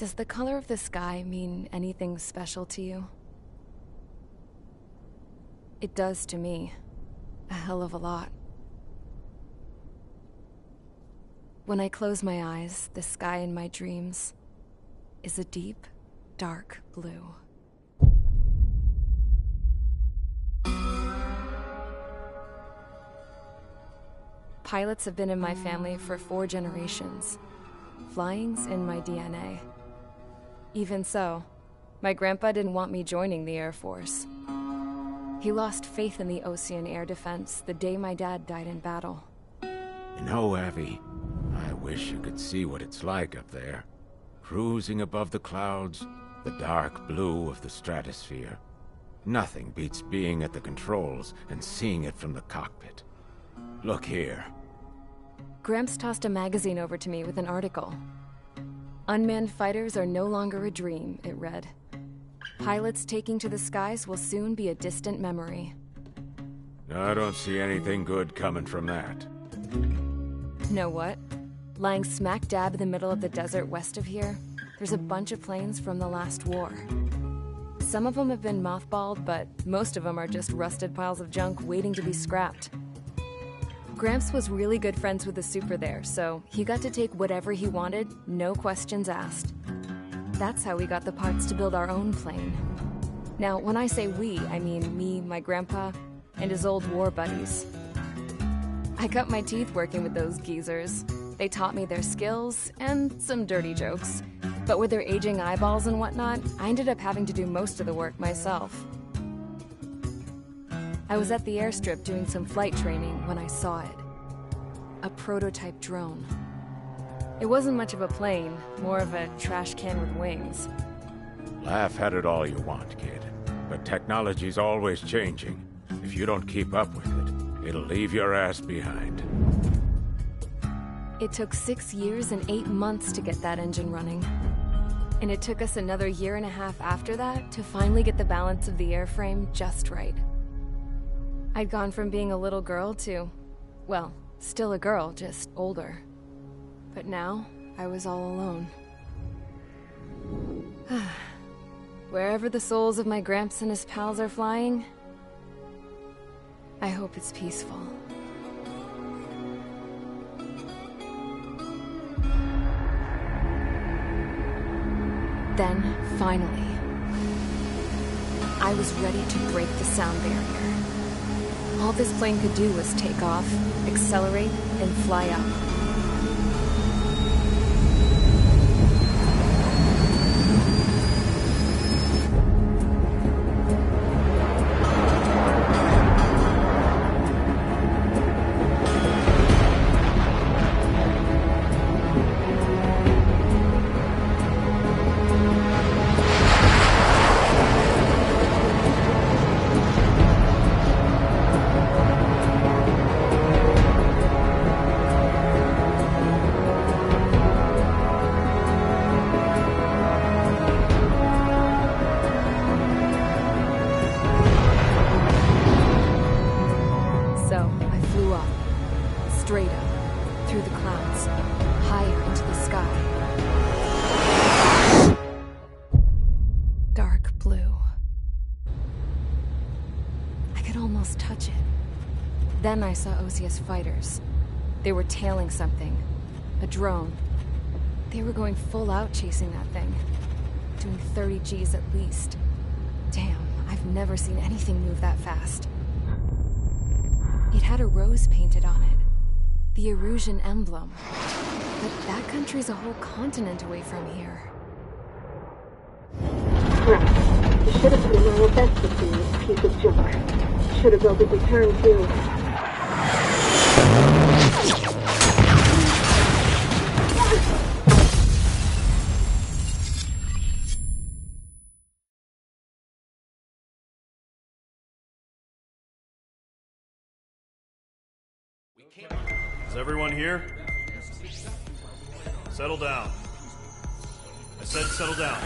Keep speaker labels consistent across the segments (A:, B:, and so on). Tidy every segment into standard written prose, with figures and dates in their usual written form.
A: Does the color of the sky mean anything special to you? It does to me. A hell of a lot. When I close my eyes, the sky in my dreams is a deep, dark blue. Pilots have been in my family for 4 generations. Flying's in my DNA. Even so, my grandpa didn't want me joining the Air Force. He lost faith in the ocean air defense the day my dad died in battle.
B: You know, Abby, I wish you could see what it's like up there. Cruising above the clouds, the dark blue of the stratosphere. Nothing beats being at the controls and seeing it from the cockpit. Look here.
A: Gramps tossed a magazine over to me with an article. Unmanned fighters are no longer a dream, it read. Pilots taking to the skies will soon be a distant memory.
B: I don't see anything good coming from that.
A: Know what? Lying smack dab in the middle of the desert west of here, there's a bunch of planes from the last war. Some of them have been mothballed, but most of them are just rusted piles of junk waiting to be scrapped. Gramps was really good friends with the super there, so he got to take whatever he wanted, no questions asked. That's how we got the parts to build our own plane. Now, when I say we, I mean me, my grandpa, and his old war buddies. I cut my teeth working with those geezers. They taught me their skills, and some dirty jokes. But with their aging eyeballs and whatnot, I ended up having to do most of the work myself. I was at the airstrip doing some flight training when I saw it. A prototype drone. It wasn't much of a plane, more of a trash can with wings.
B: Laugh at it all you want, kid. But technology's always changing. If you don't keep up with it, it'll leave your ass behind.
A: It took 6 years and 8 months to get that engine running. And it took us another 1.5 years after that to finally get the balance of the airframe just right. I'd gone from being a little girl to, well, still a girl, just older. But now, I was all alone. Wherever the souls of my Gramps and his pals are flying, I hope it's peaceful. Then, finally, I was ready to break the sound barrier. All this plane could do was take off, accelerate, and fly up. Straight up, through the clouds, higher into the sky. Dark blue. I could almost touch it. Then I saw OCS fighters. They were tailing something. A drone. They were going full out chasing that thing. Doing 30 Gs at least. Damn, I've never seen anything move that fast. It had a rose painted on it. The Erusian emblem. But that country's a whole continent away from here.
C: Right. You should have put in my best to see this piece of junk. Should have built a return too.
D: Is everyone here? Settle down. I said settle down.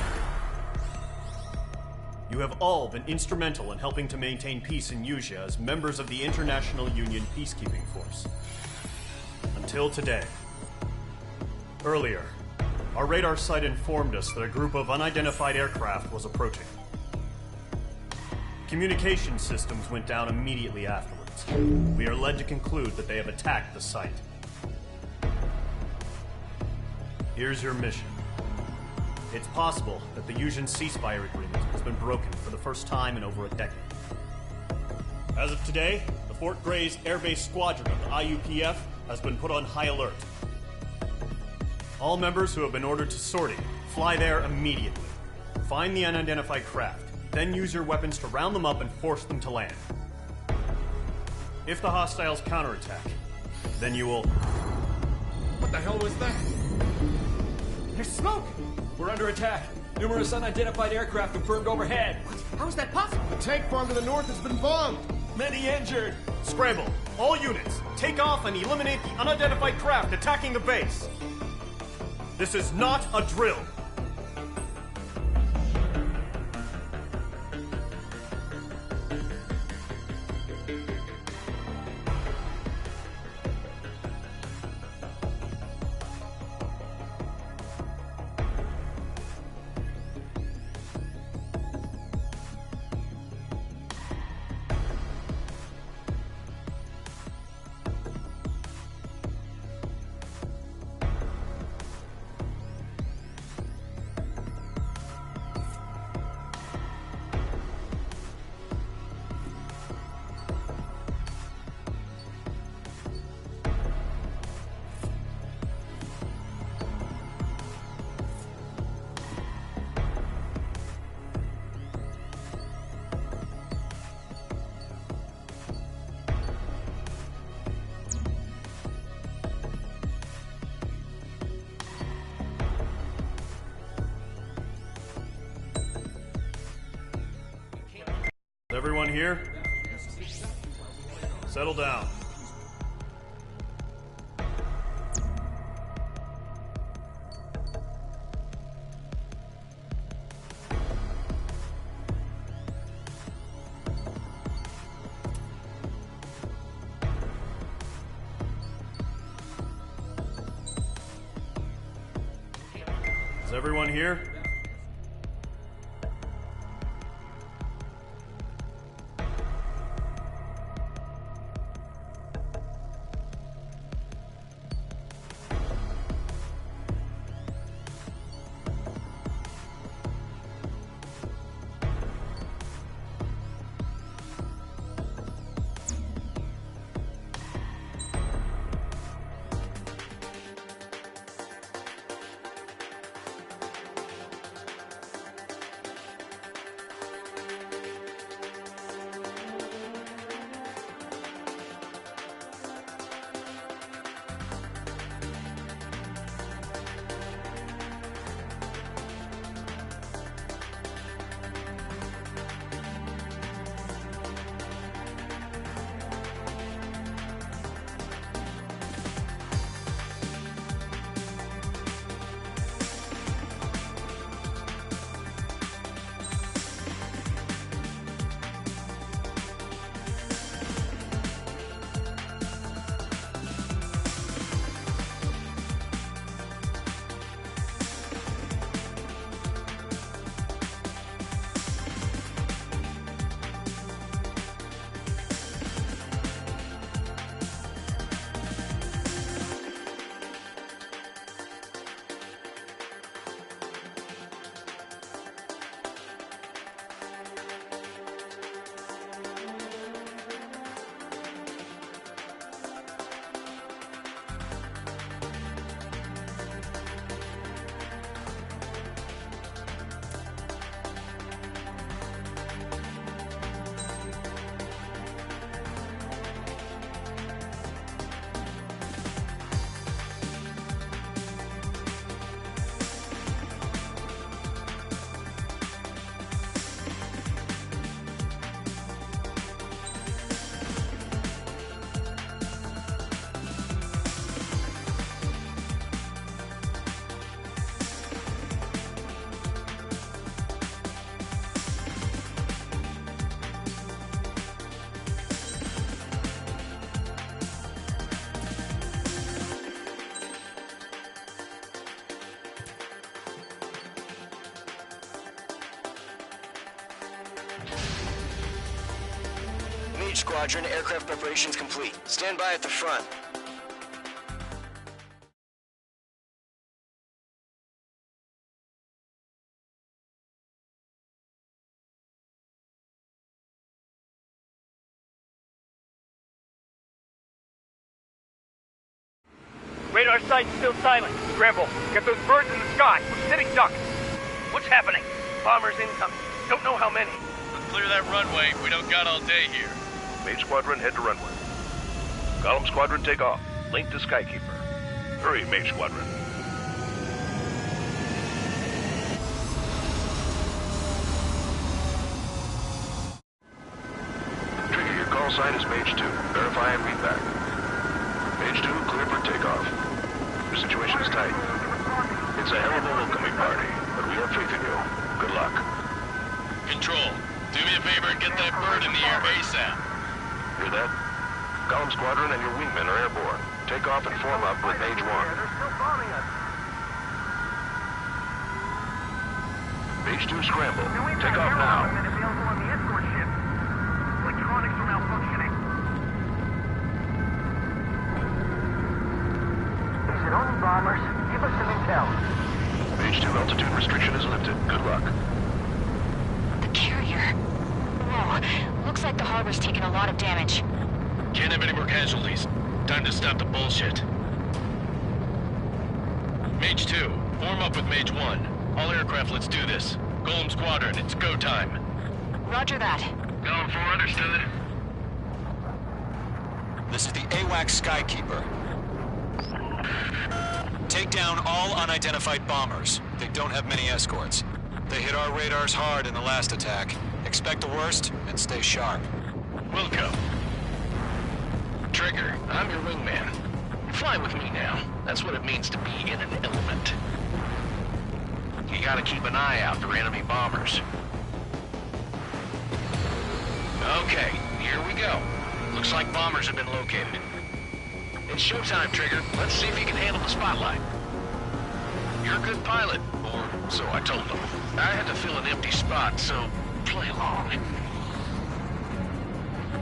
D: You have all been instrumental in helping to maintain peace in Usea as members of the International Union Peacekeeping Force. Until today. Earlier, Our radar site informed us that a group of unidentified aircraft was approaching. Communication systems went down immediately afterwards. We are led to conclude that they have attacked the site. Here's your mission. It's possible that the Yuuzhan ceasefire agreement has been broken for the first time in over a decade. As of today, the Fort Gray's Air Base Squadron of the IUPF has been put on high alert. All members who have been ordered to sortie, fly there immediately. Find the unidentified craft, then use your weapons to round them up and force them to land. If the hostiles counterattack, then you will...
E: What the hell was that? There's smoke! We're under attack. Numerous unidentified aircraft confirmed overhead. What? How is that possible?
F: The tank farm to the north has been bombed.
E: Many injured.
D: Scramble! All units, take off and eliminate the unidentified craft attacking the base. This is not a drill. Everyone here? Settle down. Is everyone here?
G: Mage Squadron, aircraft preparations complete. Stand by at the front.
H: Radar site's still silent. Scramble. Get those birds in the sky. We're sitting ducks. What's happening? Bombers incoming. Don't know how many.
I: Let's clear that runway. We don't got all day here.
J: Mage Squadron, head to runway. Column Squadron, take off. Link to Skykeeper. Hurry, Mage Squadron. Trigger, your call sign is Mage 2. Verify and read back. Mage 2, clear for takeoff. Your situation is tight. It's a hell of a welcoming party, but we have faith in you. Good luck.
I: Control, do me a favor and get that bird in the air ASAP.
J: Hear that? Column Squadron and your wingmen are airborne. Take off and form up with Mage 1. Mage 2, scramble. Take off now.
H: Electronics are malfunctioning. Is it only bombers? Give us some intel.
J: Mage 2, altitude restriction is lifted. Good luck.
K: The carrier. Whoa. Looks like the harbor's taken a lot of damage.
I: Can't have any more casualties. Time to stop the bullshit. Mage 2, form up with Mage 1. All aircraft, let's do this. Golem Squadron, it's go time.
K: Roger that.
I: Golem 4, understood.
E: This is the AWACS Skykeeper. Take down all unidentified bombers. They don't have many escorts. They hit our radars hard in the last attack. Expect the worst and stay sharp.
I: Wilco. Trigger, I'm your wingman. Fly with me now. That's what it means to be in an element. You gotta keep an eye out for enemy bombers. Okay, here we go. Looks like bombers have been located. It's showtime, Trigger. Let's see if you can handle the spotlight. You're a good pilot, or so I told them. I had to fill an empty spot, so play along.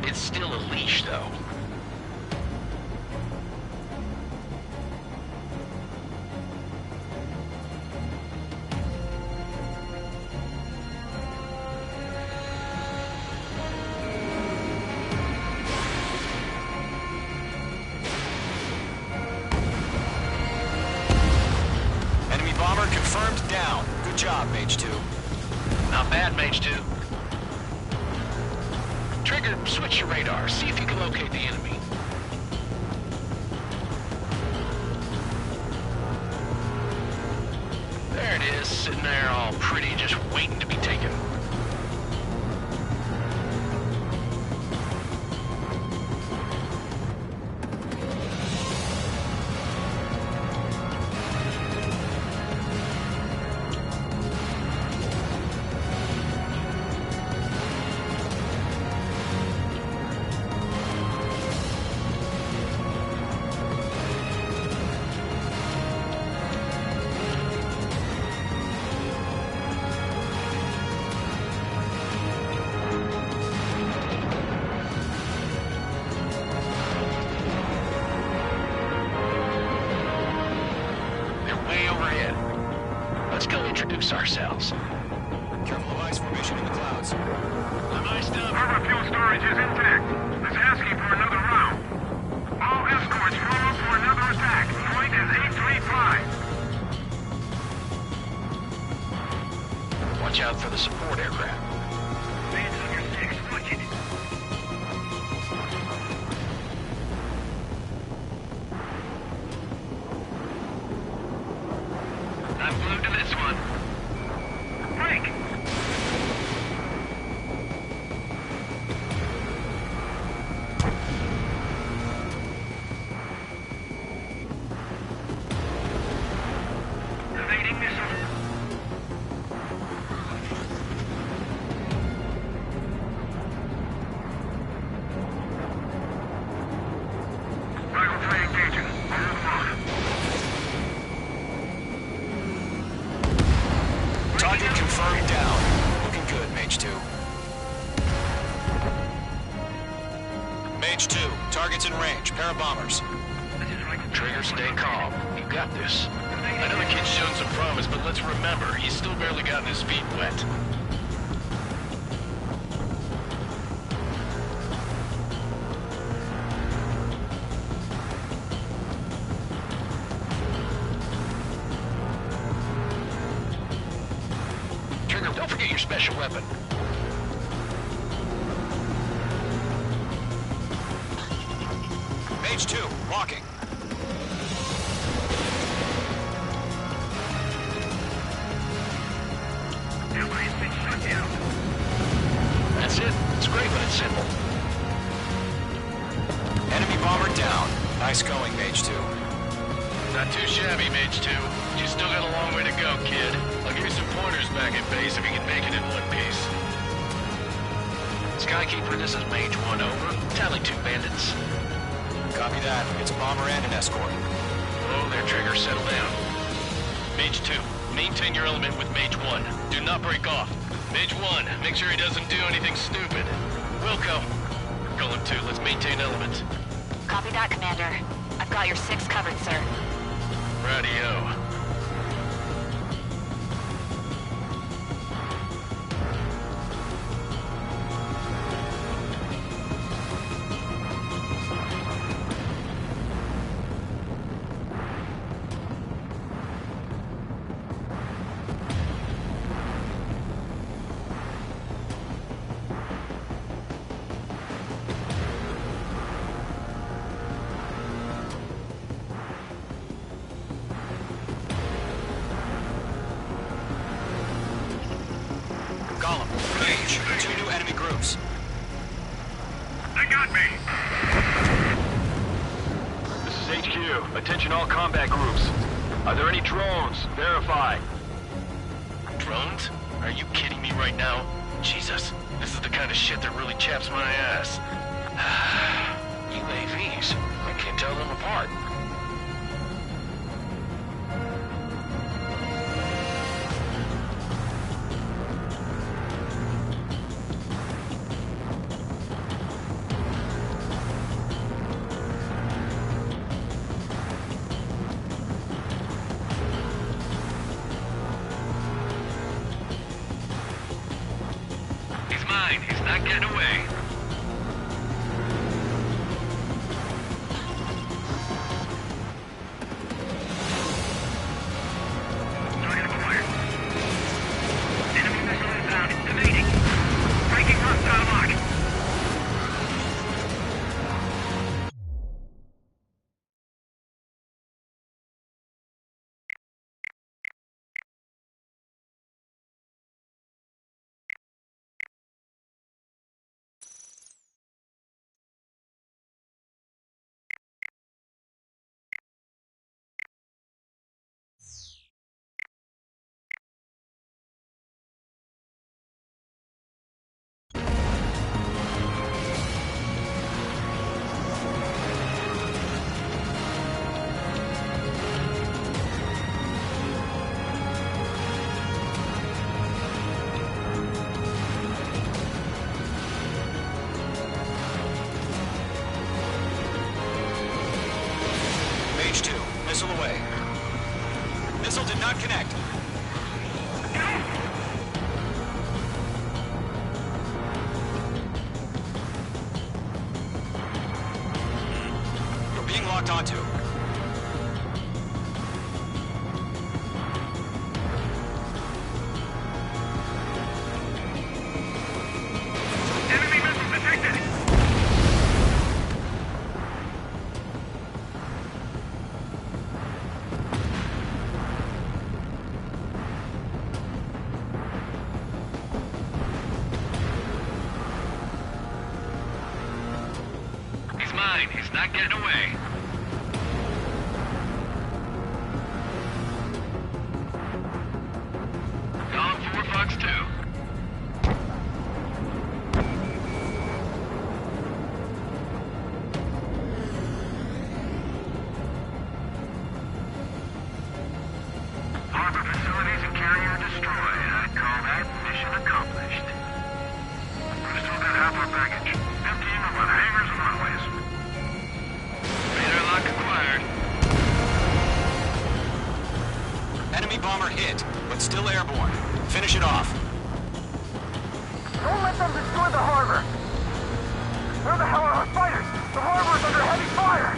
I: It's still a leash, though.
E: Confirmed down. Good job, Mage 2.
I: Not bad, Mage 2. Trigger, switch your radar. See if you can locate the enemy. There it is, sitting there all pretty, just waiting to be taken. Ourselves.
E: Careful of ice formation in the clouds.
I: I'm iced up.
H: Harbor fuel storage is intact. It's asking for another round. All escorts form up for another attack. Point is 835.
I: Watch out for the support aircraft.
H: Advance on your 6. Watch it.
I: I'm glued to this one.
H: Break! Evading missile. Rifle 3 engaging. Hold them off.
G: Target's in range. Pair of bombers.
I: Trigger, stay calm. You got this. I know the kid's shown some promise, but let's remember, he's still barely gotten his feet wet. Trigger, don't forget your special weapon.
G: Mage 2, walking.
I: That's it. It's great, but it's simple.
G: Enemy bomber down. Nice going, Mage 2.
I: Not too shabby, Mage 2. You still got a long way to go, kid. I'll give you some pointers back at base if you can make it in one piece. Skykeeper, this is Mage 1, over. Tally 2 bandits.
G: Copy that. It's a bomber and an escort.
I: Oh, there, Trigger. Settle down. Mage 2, maintain your element with Mage 1. Do not break off. Mage 1, make sure he doesn't do anything stupid. Wilco. Golem 2, let's maintain element.
K: Copy that, Commander. I've got your 6 covered, sir.
I: Radio.
G: Golem, Mage, 2 new enemy groups.
H: They got me!
J: This is HQ. Attention all combat groups. Are there any drones? Verify.
I: Drones? Are you kidding me right now? Jesus, this is the kind of shit that really chaps my ass. UAVs. I can't tell them apart.
H: He's mine. He's not getting away. Target acquired. Enemy missile inbound. Evading. Breaking hostile lock.
G: Mage 2, missile away. Missile did not connect. You're being locked onto.
H: Enemy missile detected. He's mine. He's not getting away. Column 4, Fox 2. Harbor facilities and carrier destroyed. I'd call that mission accomplished. We still got half our baggage. Emptying them on hangars and runways.
G: Enemy bomber hit, but still airborne. Finish it off.
H: Don't let them destroy the harbor! Where the hell are our fighters? The harbor is under heavy fire!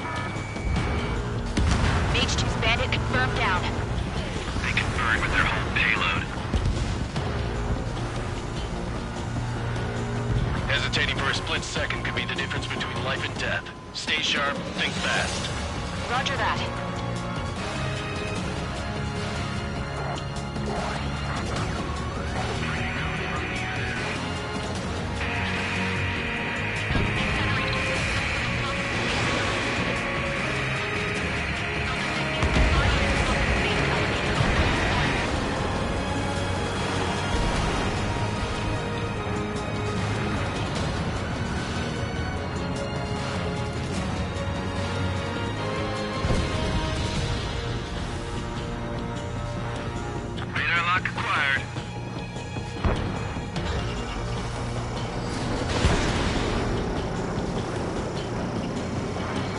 K: Mage 2's bandit confirmed down.
I: They can burn with their whole payload. Hesitating for a split second could be the difference between life and death. Stay sharp, think fast.
K: Roger that.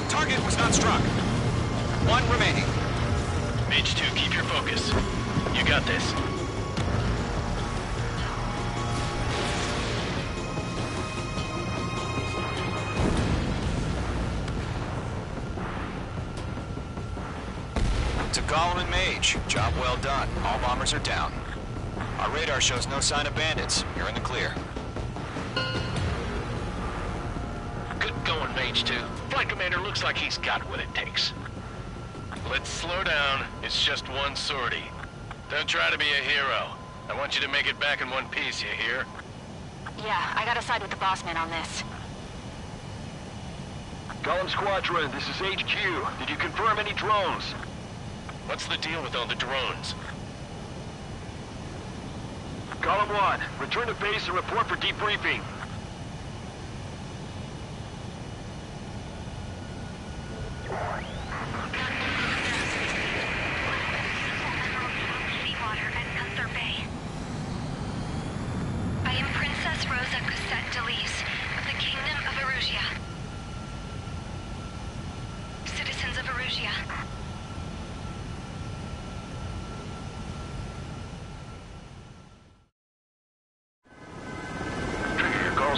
G: Target was not struck. One remaining.
I: Mage 2, keep your focus. You got this.
G: To Gollum and Mage, job well done. All bombers are down. Our radar shows no sign of bandits. You're in the clear.
I: Good going, Mage 2. Flight Commander looks like he's got what it takes. Let's slow down. It's just one sortie. Don't try to be a hero. I want you to make it back in one piece, you hear?
K: Yeah, I gotta side with the boss man on this.
J: Gollum Squadron, this is HQ. Did you confirm any drones?
I: What's the deal with all the drones?
J: Gollum 1, return to base and report for debriefing.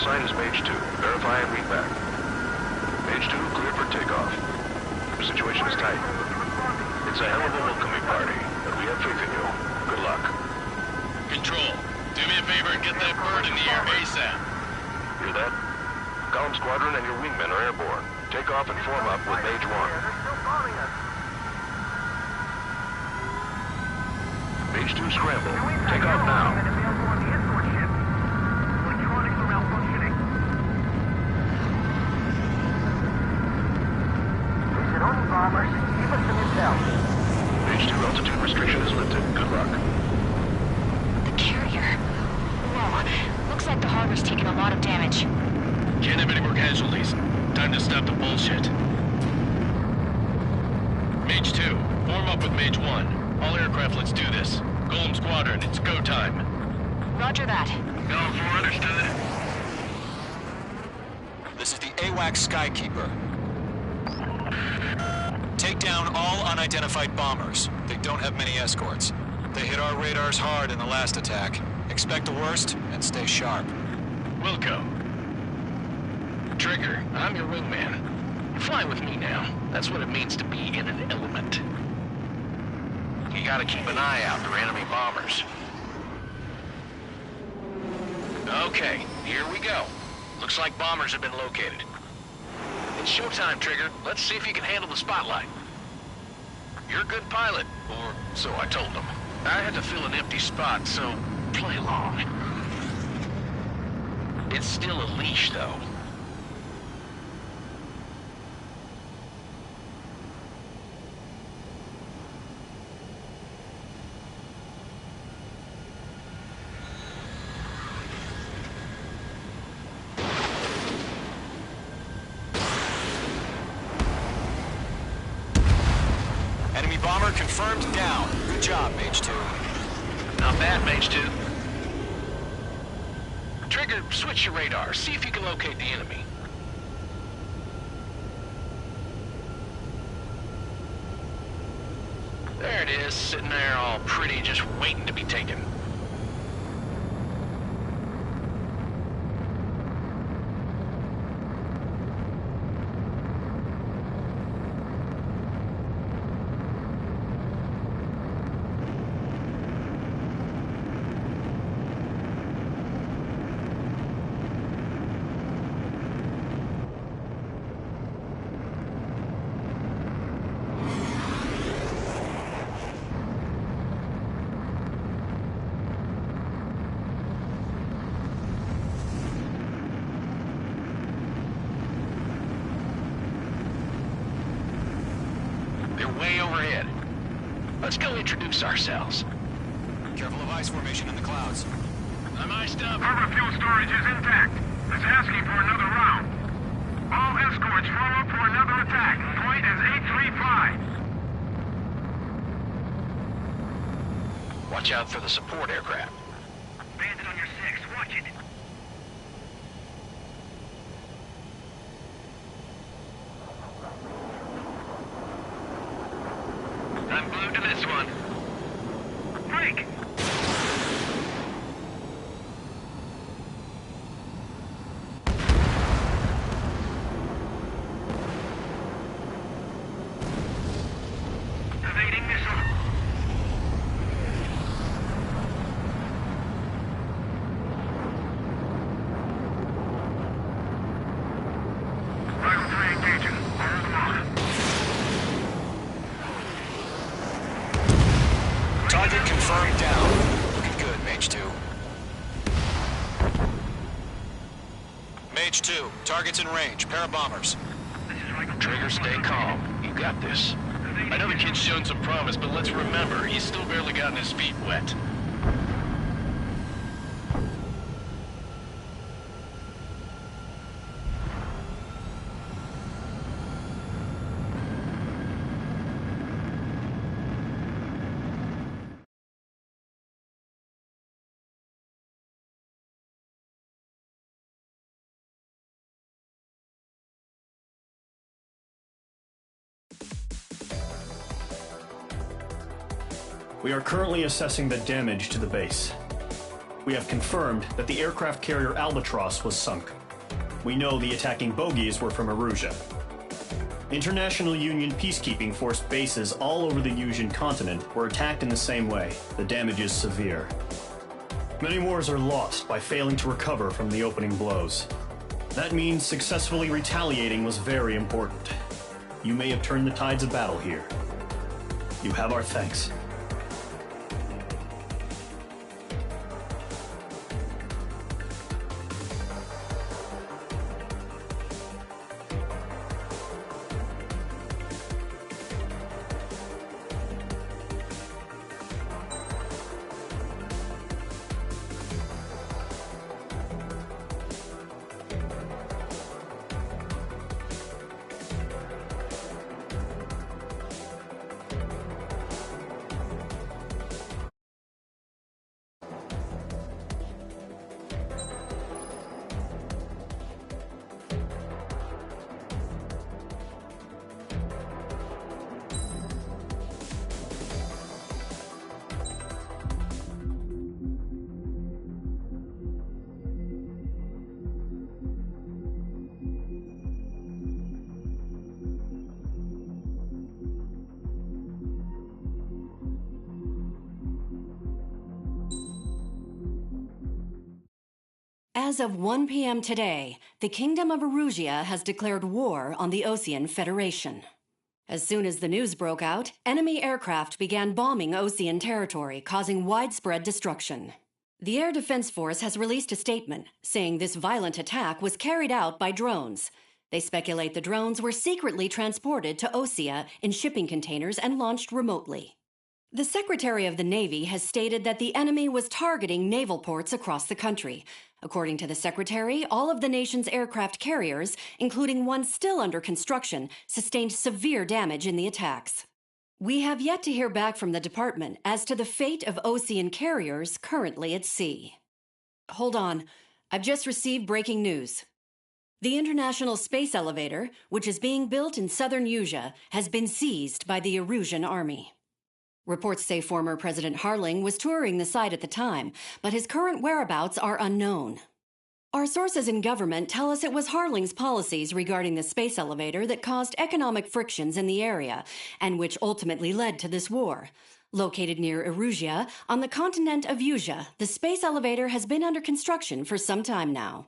J: Sign is Mage 2. Verify and read back. Mage 2, clear for takeoff. The situation is tight. It's a hell of a welcoming party, but we have faith in you. Good luck.
I: Control, do me a favor and get that bird in the air ASAP.
J: Hear that? Gollum Squadron and your wingmen are airborne. Take off and form up with Mage 1. Mage 2, scramble. Take off now.
H: Bombers, give us some intel.
J: Mage 2 altitude restriction is lifted. Good luck.
K: The carrier. Whoa, looks like the harbor's taking a lot of damage.
I: Can't have any more casualties. Time to stop the bullshit. Mage 2, form up with Mage 1. All aircraft, let's do this. Golem Squadron, it's go time.
K: Roger that.
I: Golem 4, understood.
G: This is the AWACS Skykeeper. Take down all unidentified bombers. They don't have many escorts. They hit our radars hard in the last attack. Expect the worst and stay sharp.
I: Wilco. Trigger, I'm your wingman. Fly with me now. That's what it means to be in an element. You gotta keep an eye out for enemy bombers. Okay, here we go. Looks like bombers have been located. It's showtime, Trigger. Let's see if you can handle the spotlight. You're a good pilot, or so I told them. I had to fill an empty spot, so play along. It's still a leash, though.
G: Enemy bomber confirmed down. Good job, Mage 2.
I: Not bad, Mage 2. Trigger, switch your radar. See if you can locate the enemy. There it is. just sitting there all pretty, just waiting to be taken. Way overhead. Let's go introduce ourselves.
G: Careful of ice formation in the clouds.
I: I'm iced up.
J: Harbor fuel storage is intact. It's asking for another round. All escorts form up for another attack. Point is 835.
I: Watch out for the support aircraft.
J: Bandit on your 6. Watch it.
I: I'm glued to this one.
J: Break! Evading missile. Rifle 3 engaging. Hold them on.
G: Target confirmed down. Looking good, Mage 2. Mage 2, target's in range. Pair of bombers.
I: Trigger, stay calm. You got this. I know the kid's shown some promise, but let's remember, he's still barely gotten his feet wet.
D: We are currently assessing the damage to the base. We have confirmed that the aircraft carrier Albatross was sunk. We know the attacking bogies were from Erusia. International Union peacekeeping force bases all over the Yusian continent were attacked in the same way. The damage is severe. Many wars are lost by failing to recover from the opening blows. That means successfully retaliating was very important. You may have turned the tides of battle here. You have our thanks.
L: As of 1 p.m. today, the Kingdom of Erusia has declared war on the Osean Federation. As soon as the news broke out, enemy aircraft began bombing Osean territory, causing widespread destruction. The Air Defense Force has released a statement saying this violent attack was carried out by drones. They speculate the drones were secretly transported to Osea in shipping containers and launched remotely. The Secretary of the Navy has stated that the enemy was targeting naval ports across the country. According to the Secretary, all of the nation's aircraft carriers, including one still under construction, sustained severe damage in the attacks. We have yet to hear back from the department as to the fate of Osean carriers currently at sea. Hold on. I've just received breaking news. The International Space Elevator, which is being built in southern Yusia, has been seized by the Erusian army. Reports say former President Harling was touring the site at the time, but his current whereabouts are unknown. Our sources in government tell us it was Harling's policies regarding the space elevator that caused economic frictions in the area, and which ultimately led to this war. Located near Erusia, on the continent of Usia, the space elevator has been under construction for some time now.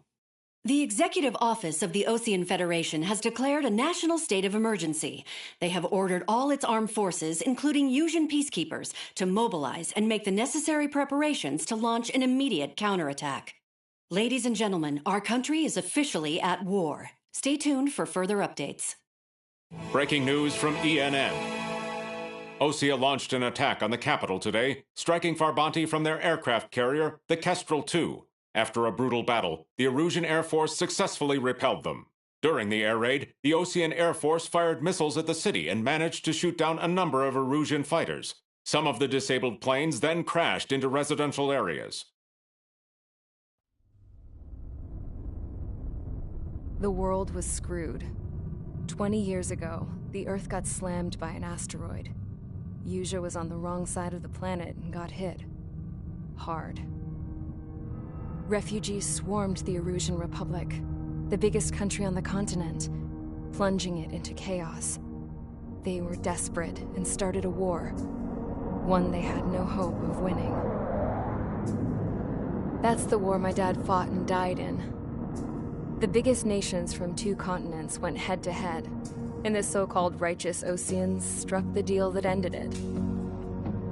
L: The Executive Office of the Ocean Federation has declared a national state of emergency. They have ordered all its armed forces, including Usian peacekeepers, to mobilize and make the necessary preparations to launch an immediate counterattack. Ladies and gentlemen, our country is officially at war. Stay tuned for further updates.
M: Breaking news from ENN. Osea launched an attack on the capital today, striking Farbanti from their aircraft carrier, the Kestrel II. After a brutal battle, the Erusian Air Force successfully repelled them. During the air raid, the Ocean Air Force fired missiles at the city and managed to shoot down a number of Erusian fighters. Some of the disabled planes then crashed into residential areas.
A: The world was screwed. 20 years ago, the Earth got slammed by an asteroid. Usia was on the wrong side of the planet and got hit. Hard. Refugees swarmed the Erusian Republic, the biggest country on the continent, plunging it into chaos. They were desperate and started a war, one they had no hope of winning. That's the war my dad fought and died in. The biggest nations from 2 continents went head-to-head, and the so-called righteous Oceans struck the deal that ended it.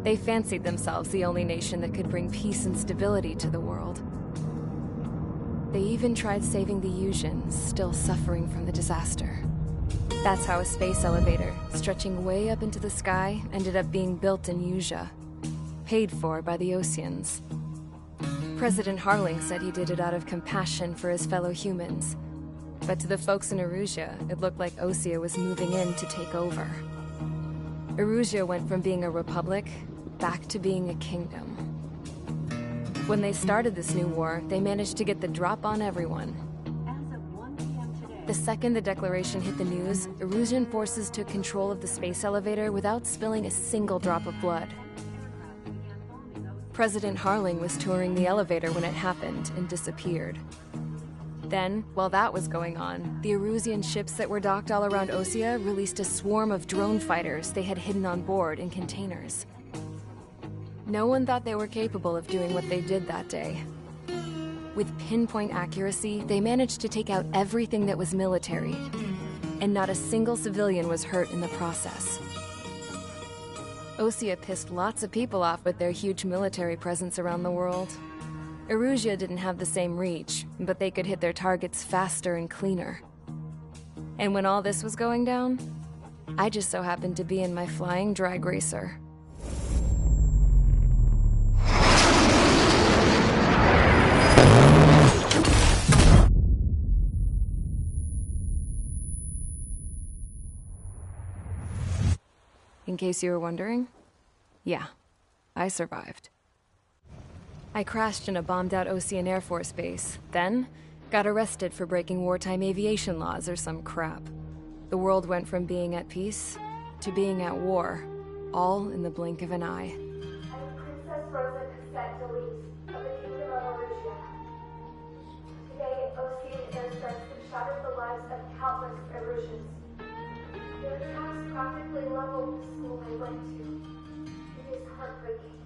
A: They fancied themselves the only nation that could bring peace and stability to the world. They even tried saving the Usians, still suffering from the disaster. That's how a space elevator, stretching way up into the sky, ended up being built in Usia, paid for by the Oceans. President Harling said he did it out of compassion for his fellow humans. But to the folks in Erusia, it looked like Osea was moving in to take over. Erusia went from being a republic back to being a kingdom. When they started this new war, they managed to get the drop on everyone. The second the declaration hit the news, Erusian forces took control of the space elevator without spilling a single drop of blood. President Harling was touring the elevator when it happened and disappeared. Then, while that was going on, the Erusian ships that were docked all around Osea released a swarm of drone fighters they had hidden on board in containers. No one thought they were capable of doing what they did that day. With pinpoint accuracy, they managed to take out everything that was military, and not a single civilian was hurt in the process. Osea pissed lots of people off with their huge military presence around the world. Erusia didn't have the same reach, but they could hit their targets faster and cleaner. And when all this was going down, I just so happened to be in my flying drag racer. In case you were wondering, yeah, I survived. I crashed in a bombed-out Ocean Air Force base, then got arrested for breaking wartime aviation laws or some crap. The world went from being at peace to being at war, all in the blink of an eye.
N: Princess Rosa Cassette Delise of the Kingdom of Erusia. Today, Ocean airstrikes have shattered the lives of countless Erusians. Their attacks practically leveled the school they went to. It is heartbreaking.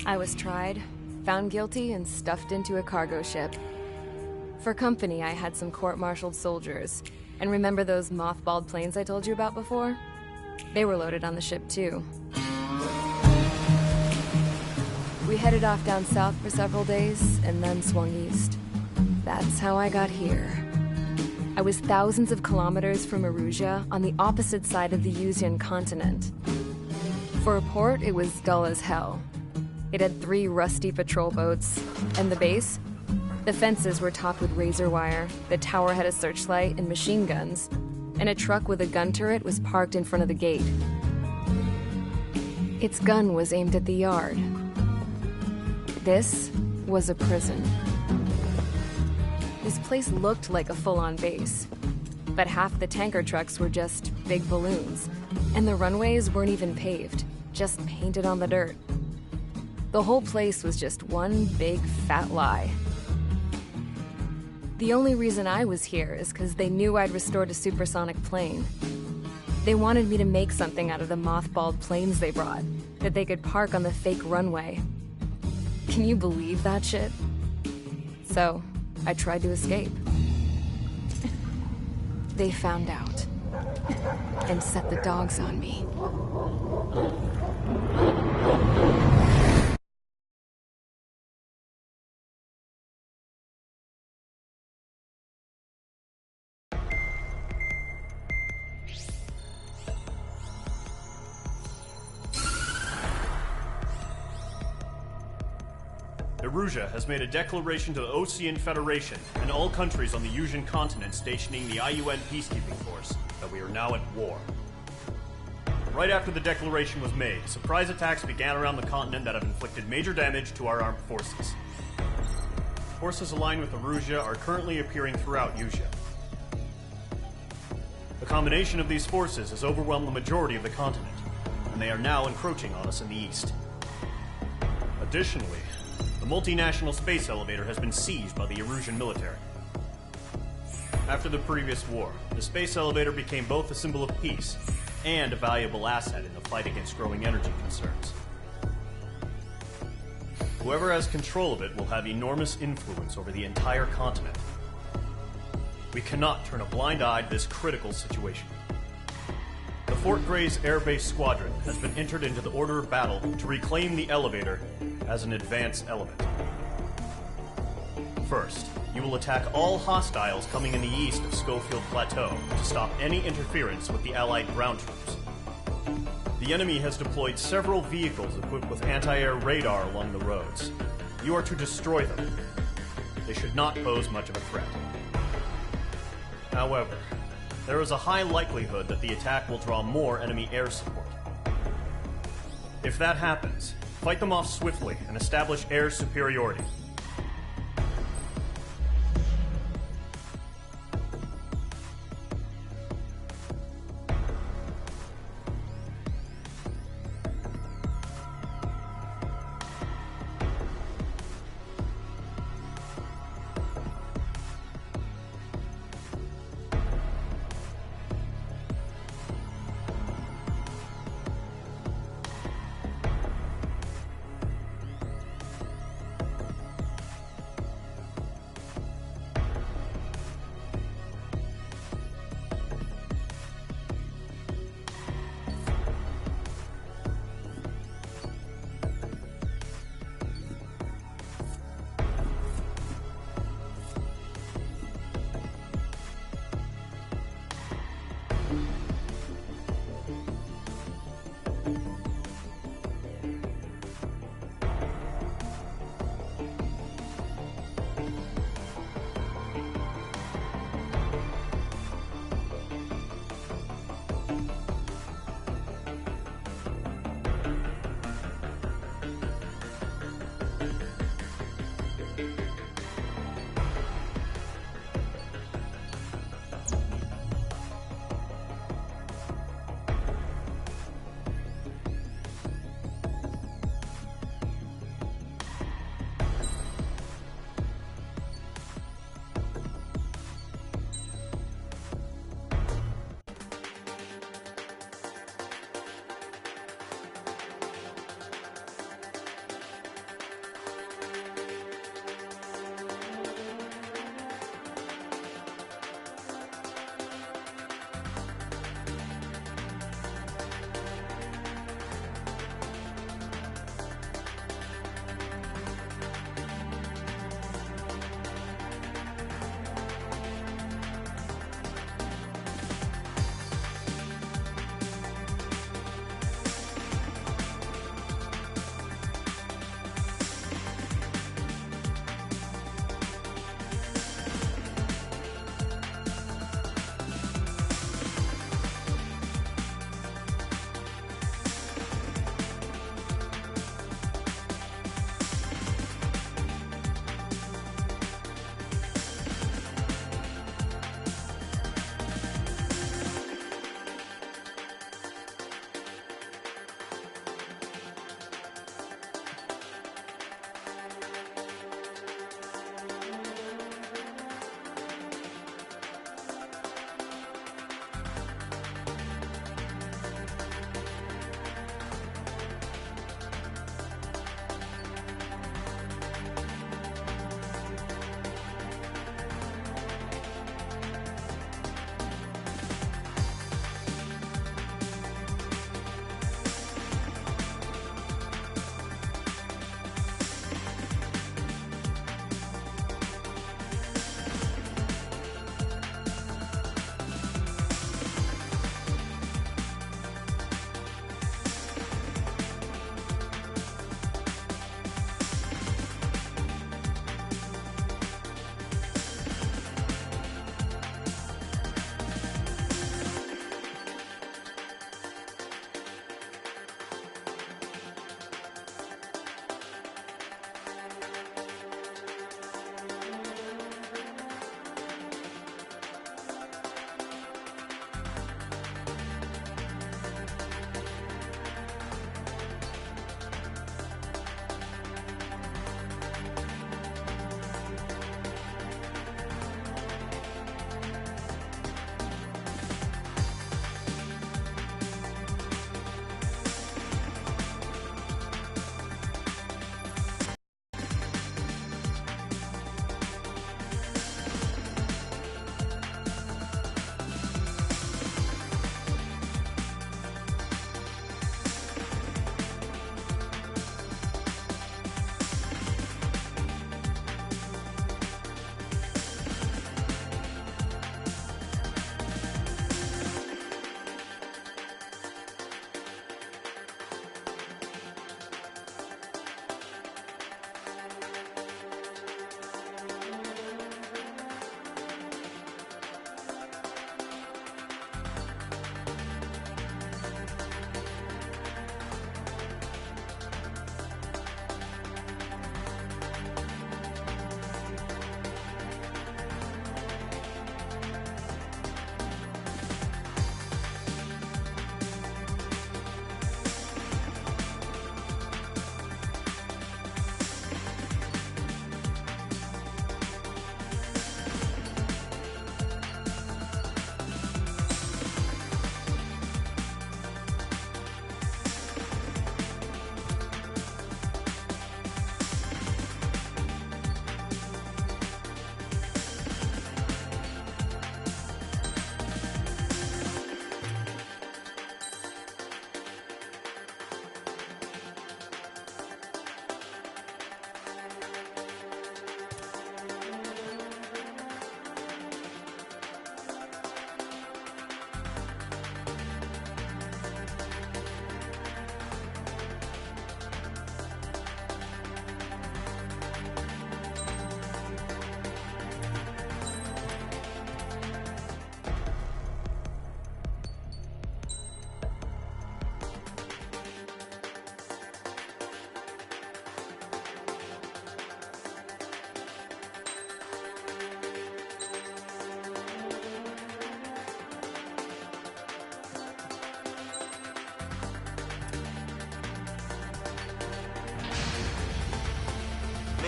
A: I was tried, found guilty, and stuffed into a cargo ship. For company, I had some court-martialed soldiers. And remember those mothballed planes I told you about before? They were loaded on the ship, too. We headed off down south for several days, and then swung east. That's how I got here. I was thousands of kilometers from Erusia, on the opposite side of the Usian continent. For a port, it was dull as hell. It had 3 rusty patrol boats, and the base? The fences were topped with razor wire, the tower had a searchlight and machine guns, and a truck with a gun turret was parked in front of the gate. Its gun was aimed at the yard. This was a prison. This place looked like a full-on base. but half the tanker trucks were just big balloons, and the runways weren't even paved, just painted on the dirt. The whole place was just one big fat lie. The only reason I was here is because they knew I'd restored a supersonic plane. They wanted me to make something out of the mothballed planes they brought, that they could park on the fake runway. Can you believe that shit? So, I tried to escape. They found out, and set the dogs on me.
D: Erusia has made a declaration to the Ocean Federation and all countries on the Usian continent stationing the IUN peacekeeping force that we are now at war. Right after the declaration was made, surprise attacks began around the continent that have inflicted major damage to our armed forces. Forces aligned with Erusia are currently appearing throughout Usia. The combination of these forces has overwhelmed the majority of the continent, and they are now encroaching on us in the east. Additionally, the multinational space elevator has been seized by the Erusian military. After the previous war, the space elevator became both a symbol of peace and a valuable asset in the fight against growing energy concerns. Whoever has control of it will have enormous influence over the entire continent. We cannot turn a blind eye to this critical situation. The Fort Gray's Air Base Squadron has been entered into the order of battle to reclaim the elevator as an advance element. First, you will attack all hostiles coming in the east of Schofield Plateau to stop any interference with the Allied ground troops. The enemy has deployed several vehicles equipped with anti-air radar along the roads. You are to destroy them. They should not pose much of a threat. However, there is a high likelihood that the attack will draw more enemy air support. If that happens, fight them off swiftly and establish air superiority.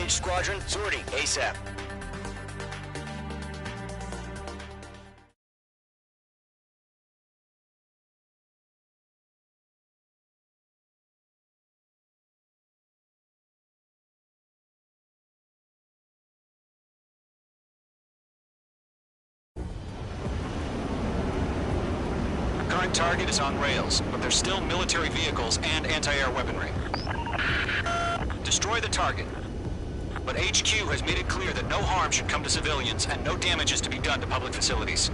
I: Each squadron, sortie ASAP.
G: Current target is on rails, but there's still military vehicles and anti-air weaponry. Destroy the target. But HQ has made it clear that no harm should come to civilians and no damage is to be done to public facilities.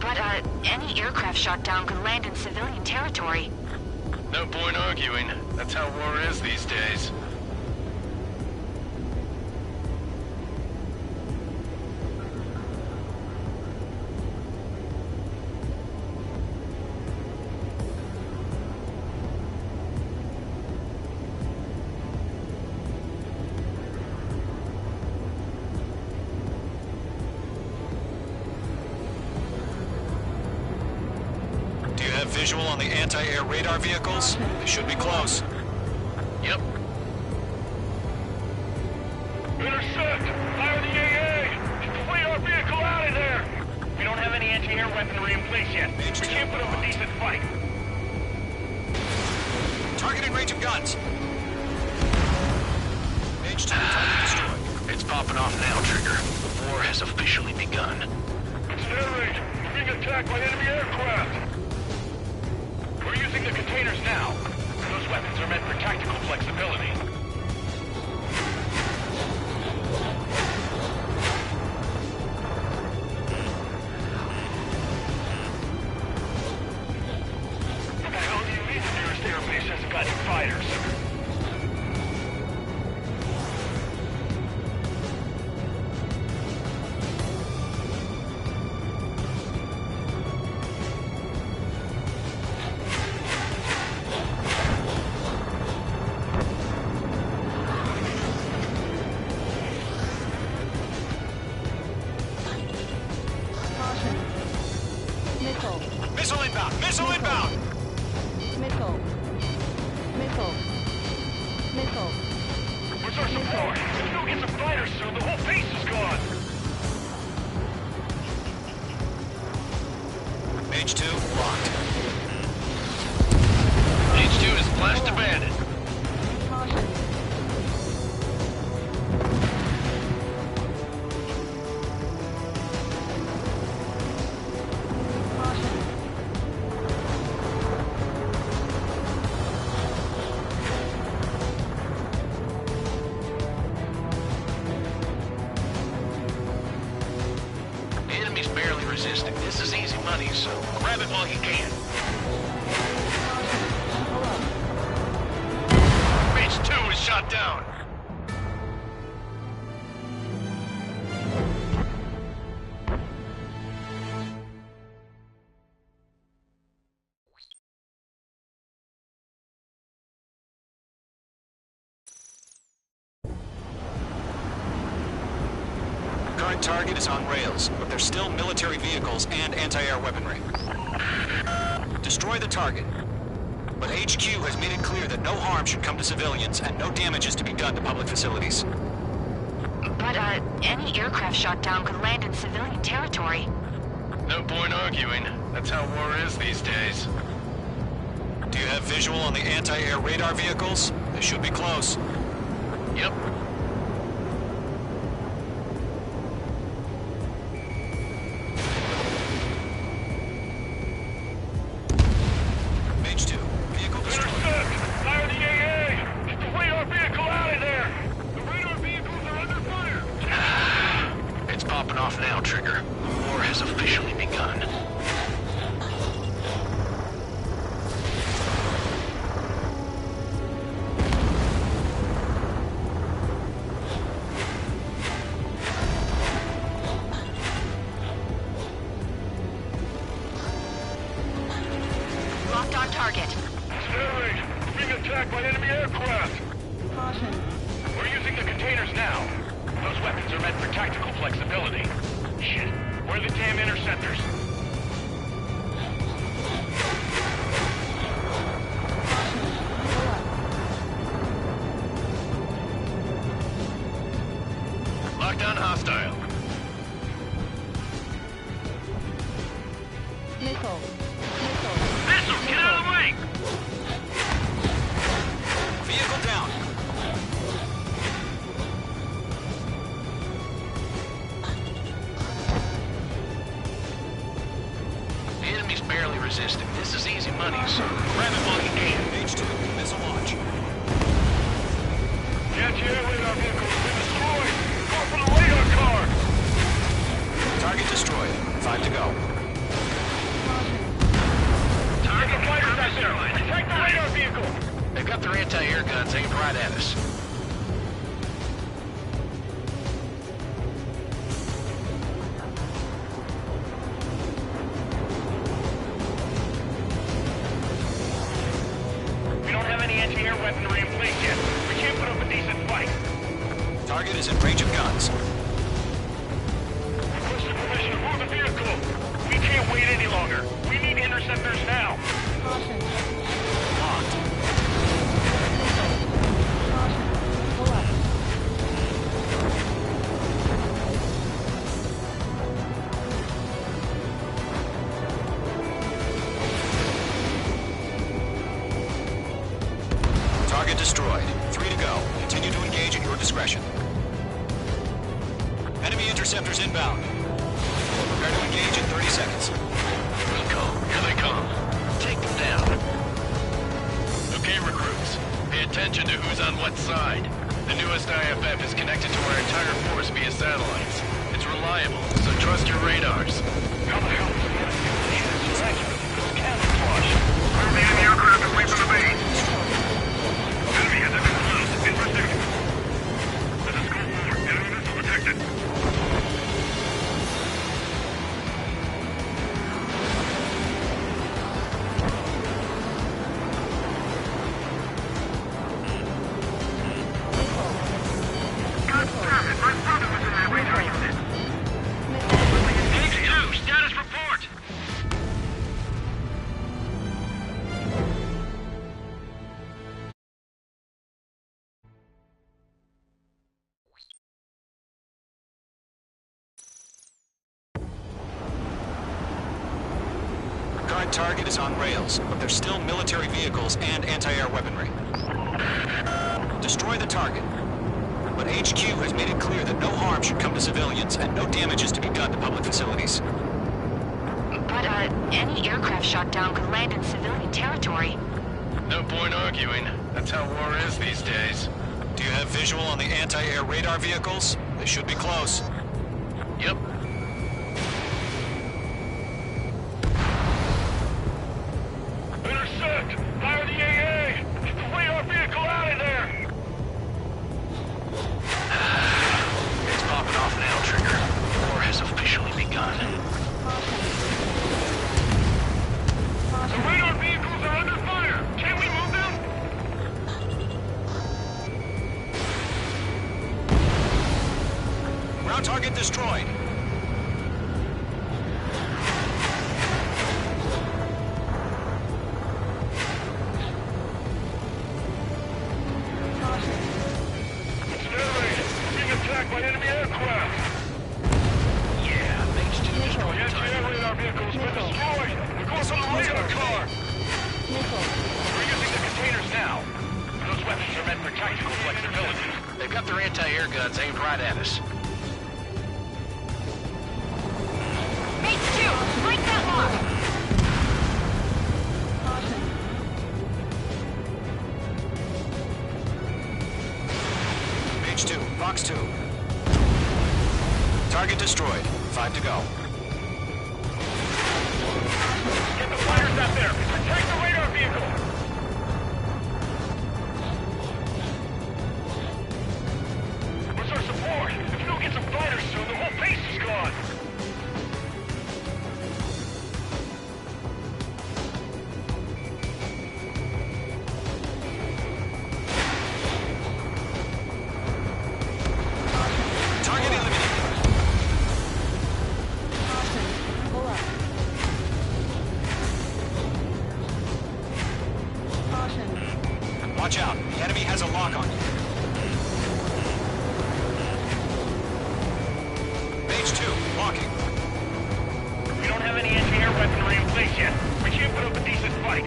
K: But, any aircraft shot down could land in civilian territory.
J: No point arguing. That's how war is these days.
G: Visual on the anti-air radar vehicles? They should be close.
J: Yep.
H: Intercept! Fire the AA! Get the radar vehicle out of there! We don't have any anti-air weaponry in place yet. We can't put up a decent fight.
G: Target in range of guns. Mage 2, target destroyed.
J: It's popping off now, Trigger. The war has officially begun.
H: Air raid! We're being attacked by enemy aircraft! We're using the containers now. Those weapons are meant for tactical flexibility. What the hell do you mean the nearest airbase hasn't got any fighters?
G: Missile inbound! Missile inbound!
C: Missile. Missile. Missile.
H: Where's our support? If we don't get some fighters soon, the whole base is gone!
G: Mage 2, locked.
J: Mage 2 is flashed abandoned. Enemy's barely resisting. This is easy money, so grab it while you can. Mage 2 is shot down.
G: Current target is on rails, but there's still military vehicles and anti-air weaponry. Destroy the target. But HQ has made it clear that no harm should come to civilians and no damage is to be done to public facilities.
K: But, any aircraft shot down could land in civilian territory.
J: No point arguing. That's how war is these days.
G: Do you have visual on the anti-air radar vehicles? They should be close.
J: Yep.
G: Mage 2, vehicle destroyed.
H: Fire the AA! Get the radar vehicle out of there! The radar vehicles are under fire!
J: It's popping off now, Trigger. The war has officially begun.
K: Locked on target.
H: Air raid! We're being attacked by enemy aircraft!
C: Caution.
H: We're using the containers now. Those weapons are meant for tactical flexibility. Shit. Where are the damn interceptors?
I: Missile, get out of the way!
G: Vehicle down.
I: The enemy's barely resisting. This is easy money, so grab it while you can.
G: H2, missile launch.
H: The anti-air radar vehicle has been destroyed! Go for the radar car!
G: Target destroyed. 5 to go.
H: Target fighters out there! Attack the radar vehicle!
I: They've got their anti-air guns aimed right at us.
H: We don't have any anti-air weaponry in place yet. We can't put up a decent fight.
G: Target is in range of guns.
H: Requesting permission to move the vehicle. We can't wait any longer. We need interceptors now.
G: Locked. Target destroyed. 3 to go. Continue to engage at your discretion. Enemy interceptors inbound. Prepare to engage in 30 seconds.
I: Nico, here they come. Take them down. Okay, recruits. Pay attention to who's on what side. The newest IFF is connected to our entire force via satellites. It's reliable, so trust your radars.
H: How the hell is the enemy in this direction? It's camouflage. Where are the enemy aircraft away from the base? Enemy has entered close. In pursuit. Let us go forward. Enemy missile detected.
I: H2, status report!
G: Current target is on rails, but there's still military vehicles and anti-air weaponry. Destroy the target. But HQ has made it clear that no harm should come to civilians and no damage is to be done to public facilities.
K: But, any aircraft shot down could land in civilian territory.
I: No point arguing. That's how war is these days.
G: Do you have visual on the anti-air radar vehicles? They should be close.
I: Yep.
H: Intercept! Fire the AA! Get the radar vehicle out of there!
I: It's popping off now, Trigger. War has officially begun.
H: The radar vehicles are under fire! Can we move them?
G: Ground target destroyed.
H: Sterling! Being attacked by enemy aircraft!
I: Yeah, H2 destroyed
H: The
I: the
H: anti-air
I: target.
H: radar vehicle has been destroyed! We're going for the radar car! We're using the containers now. Those weapons are meant for tactical flexibility.
I: They've got their anti-air guns aimed right at us.
K: H2, break that lock!
G: H2, Fox 2. Target destroyed. 5 to go.
H: Get the fighters out there! Attack the radar vehicle! Where's our support? If we don't get some fighters soon, the whole base is gone!
G: Target eliminated. Watch out. The enemy has a lock on you. H2, walking.
H: We don't have any anti-air weaponry security in place yet. We can't put up a decent fight.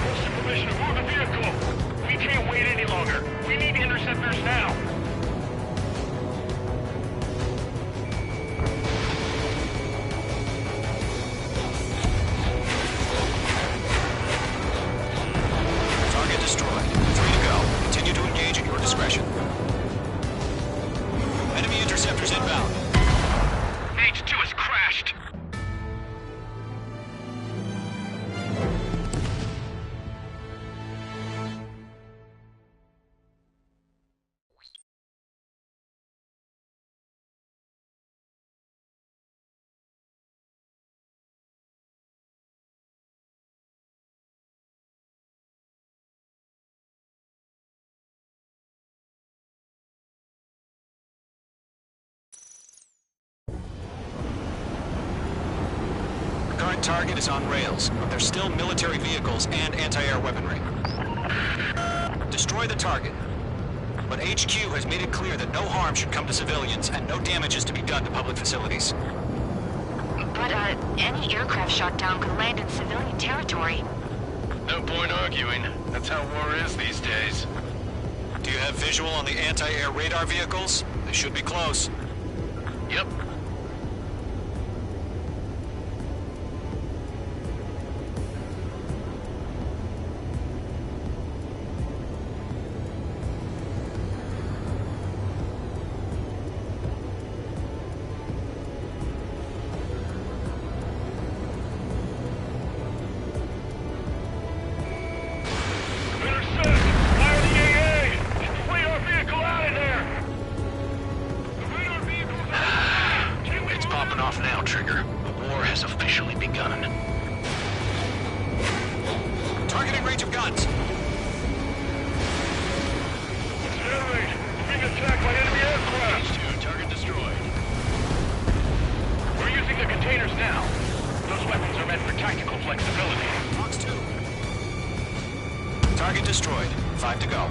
H: Posted permission to move the vehicle. We can't wait any longer. We need interceptors now.
G: Target destroyed. 3 to go. Continue to engage at your discretion. Enemy interceptors inbound.
H: H2 has crashed.
G: Current target is on rails, but there's still military vehicles and anti-air weaponry. Destroy the target. But HQ has made it clear that no harm should come to civilians and no damage is to be done to public facilities.
K: But, any aircraft shot down could land in civilian territory.
I: No point arguing. That's how war is these days.
G: Do you have visual on the anti-air radar vehicles? They should be close.
I: Yep. Now, Trigger. The war has officially begun.
G: Targeting range of guns.
H: Generate! Being attacked by enemy aircraft!
I: H2, target destroyed.
H: We're using the containers now. Those weapons are meant for tactical flexibility.
G: Fox 2. Target destroyed. 5 to go.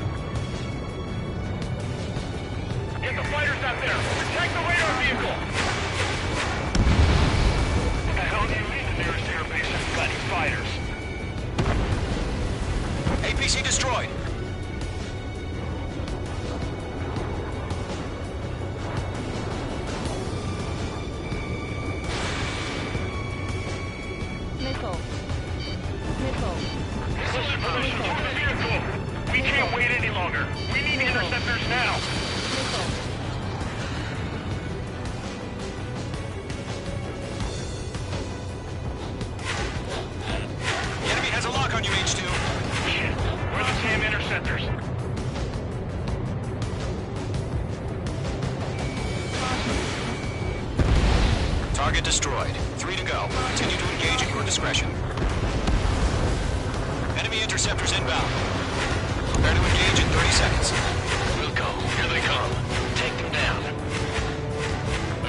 H: Get the fighters out there! Protect the radar vehicle! How do you leave the nearest airbase and got any fighters?
G: APC destroyed.
A: Missile.
H: Posted permission to move the vehicle! We can't wait any longer. We need interceptors now!
G: The enemy has a lock on you, H2.
H: Shit, where are the damn interceptors?
G: Target destroyed. 3 to go. Continue to engage at your discretion. Enemy interceptors inbound. Prepare to engage in 30 seconds.
I: We'll go. Here they come. Take them down.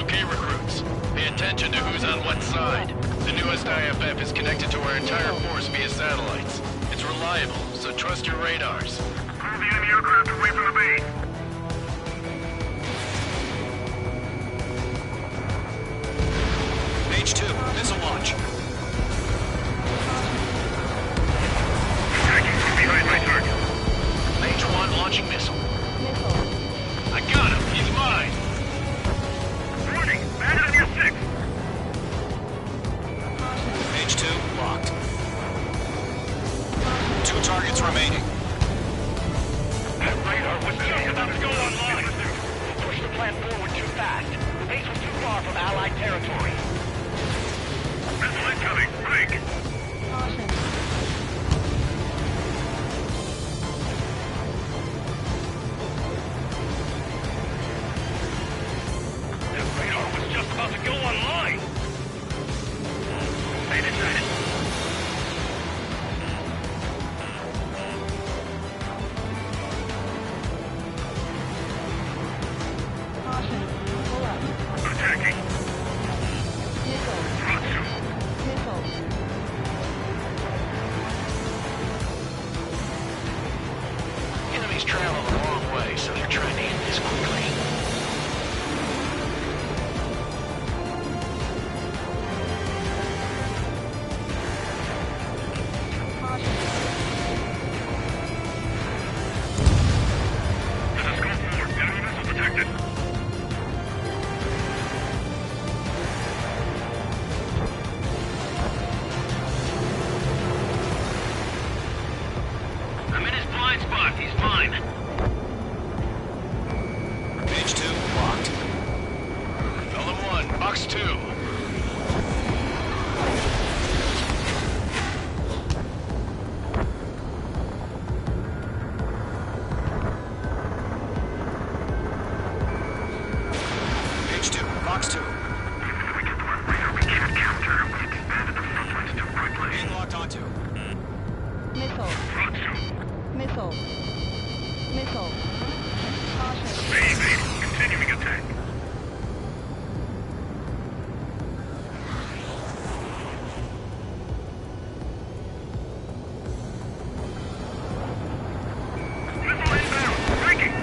I: Okay, recruits. Pay attention to who's on what side. The newest IFF is connected to our entire force via satellites. It's reliable, so trust your radars.
H: Move the enemy aircraft away from the base.
G: H2, missile launch.
H: Attacking behind my target.
I: H1 launching missile. I got him. He's mine.
H: Warning, bandit on your 6.
G: H2, locked. 2 targets remaining.
H: That radar was just about to go online. Push the plan forward too fast. The base was too far from Allied territory. Missile incoming. Break. That radar was just about to go online. Stay inside it.
I: line.
G: Page 2, locked.
I: Column 1, box 2.
G: Page 2, box 2. Being locked onto.
C: Missile. Missile. Missile. Caution.
H: Continuing attack. Missile inbound. Breaking.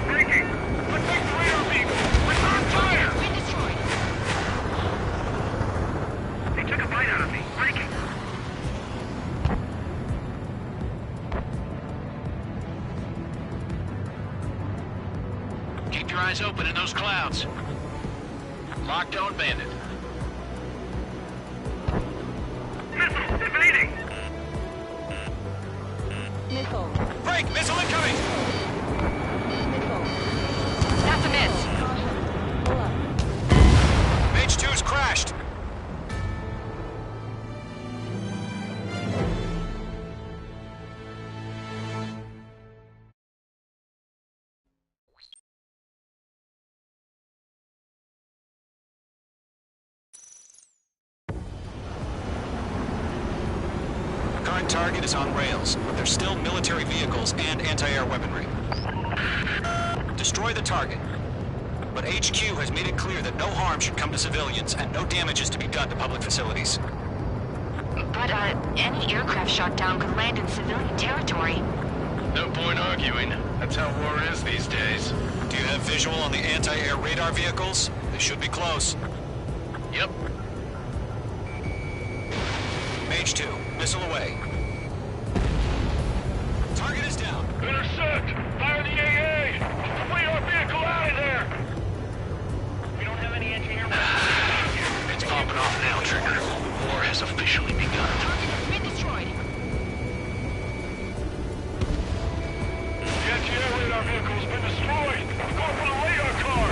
H: Let's take the radar beam. Return fire.
K: Been destroyed.
H: They took a bite out of me. Breaking.
I: Keep your eyes open in those clouds. Lockdown bandit.
H: Missile evading.
C: Missile.
G: Break! Missile incoming!
C: Missile.
K: That's a miss.
C: Caution. Pull up.
G: Page 2's crashed. Current target is on rails, but there's still military vehicles and anti-air weaponry. Destroy the target. But HQ has made it clear that no harm should come to civilians and no damage is to be done to public facilities.
K: But, any aircraft shot down could land in civilian territory.
I: No point arguing. That's how war is these days.
G: Do you have visual on the anti-air radar vehicles? They should be close.
I: Yep.
G: Page 2, missile away. Target is down.
H: Intercept. Fire the AA. Get the radar vehicle out of there. We don't have any anti-air weapons.
I: It's popping off now, Trigger. War has officially begun.
K: Target has been destroyed.
H: The anti-air radar vehicle has been destroyed. Go for the radar car.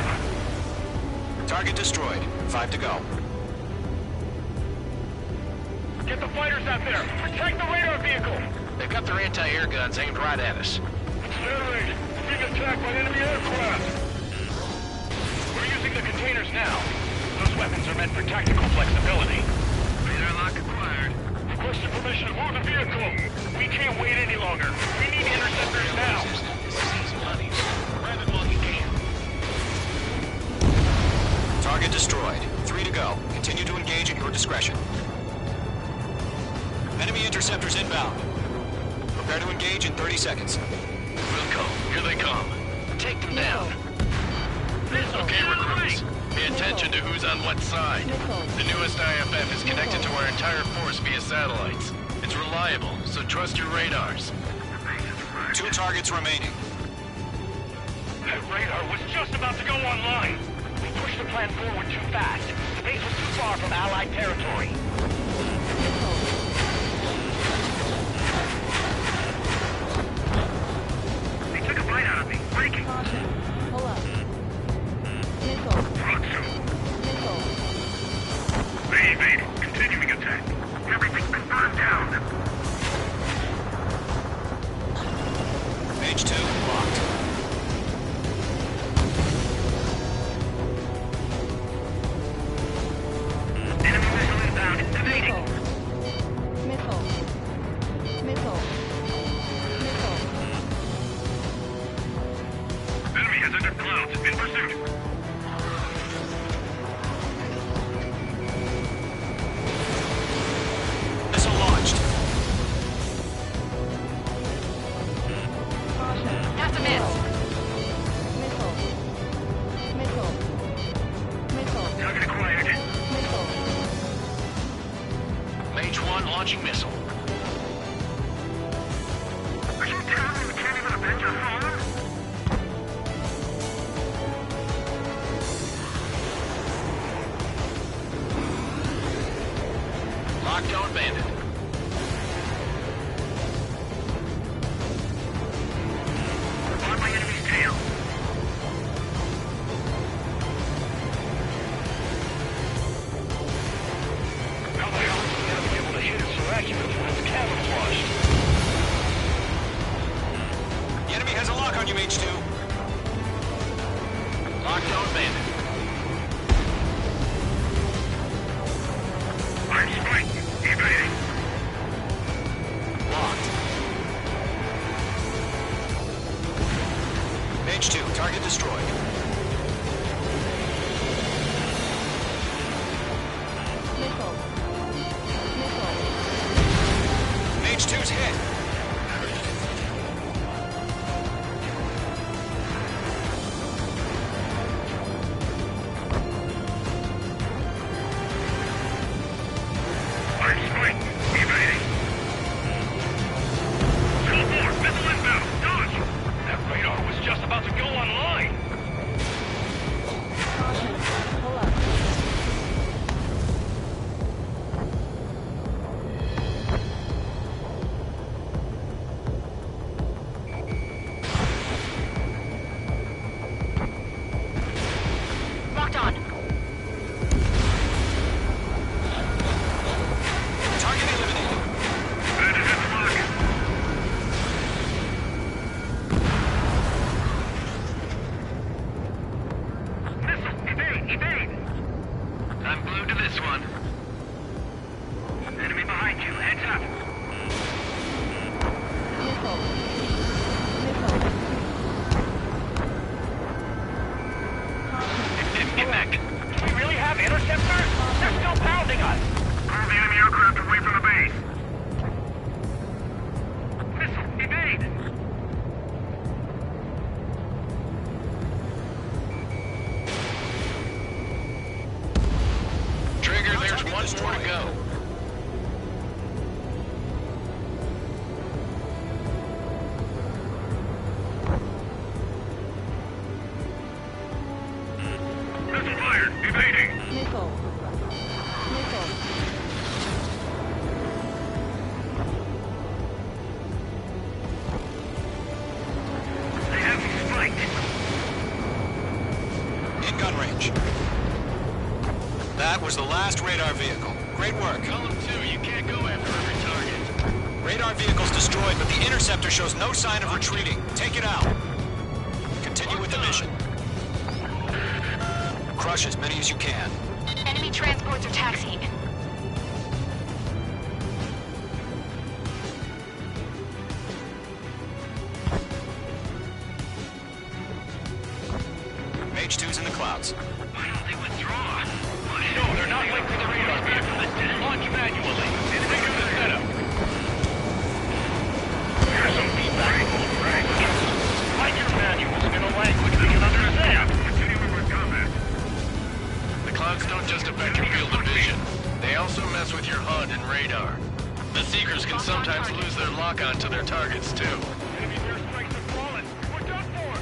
G: Target destroyed. 5 to go.
H: Get the fighters out there. Protect the radar vehicle.
I: They've got their anti-air guns aimed right at us.
H: Accelerate. Being attacked by enemy aircraft. We're using the containers now. Those weapons are meant for tactical flexibility. Radar lock acquired. Requesting permission to move the vehicle. We can't wait any longer. We need interceptors now.
I: Grab it while you can.
G: Target destroyed. 3 to go. Continue to engage at your discretion. Enemy interceptors inbound. Prepare to engage in 30 seconds.
I: Wilco, here they come. Take them down. Okay, recruits. Pay attention to who's on what side. The newest IFF is connected to our entire force via satellites. It's reliable, so trust your radars.
G: 2 targets remaining.
H: That radar was just about to go online. We pushed the plan forward too fast. The base was too far from Allied territory. They took a bite out of me. Breaking.
C: Caution. Pull up. Missile. Missile.
H: They evaded. Continuing attack. Everything's been burned down.
G: Page 2, locked.
H: Enemy missile inbound. Evading.
C: Missile. Missile. Missile.
H: Enemy has entered clouds. In pursuit.
G: Missile launched.
C: Caution.
K: That's a miss.
C: Missile. Missile. Missile.
H: Target acquired.
C: Missile.
I: Mage 1 launching missile.
H: Are you telling me we can't even avenge our fallen?
I: Lockdown bandit.
H: On my
G: on you, H2.
I: Lockdown bandit.
H: Line strike. Evading.
G: Locked. H2, target destroyed. H2's hit.
H: Line strike. Evading. School 4, missile inbound. Dodge.
I: That radar was just about to go online.
K: Locked on.
G: Target eliminated.
H: Bandit hit the mark. Missile. Evade.
I: I'm glued to this one.
H: Enemy behind you. Heads up.
I: Get back. Do we really have interceptors? They're still pounding us.
H: Pull the enemy aircraft away from the base. Missile. Evade.
I: Trigger, there's one more to go.
H: Missile fired. Evading. They have me spiked.
G: In gun range. That was the last radar vehicle. Great work.
I: Column 2, you can't go after every target.
G: Radar vehicle's destroyed, but the interceptor shows no sign of retreating. Take it out. Continue with the mission. Crush as many as you can.
K: Enemy transports are taxiing.
G: H2's in the clouds.
I: Why don't they withdraw? No, they're not linked to the radar vehicle. Launch manually. Trigger the setup.
H: Here's some feedback.
I: Write your manuals in a language we can understand.
H: Continuing with combat.
I: The clouds don't just affect your field of vision. They also mess with your HUD and radar. The Seekers can sometimes lose their lock-on to their targets, too.
H: Enemy airstrikes have fallen. We're done for.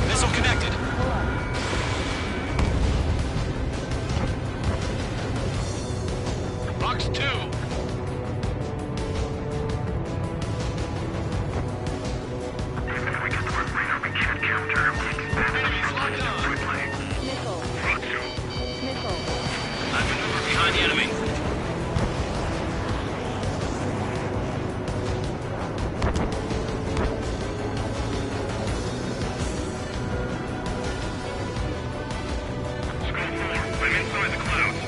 G: Missile connected.
I: Box 2. Enemies locked on. I maneuver behind the enemy.
H: I'm inside the clouds.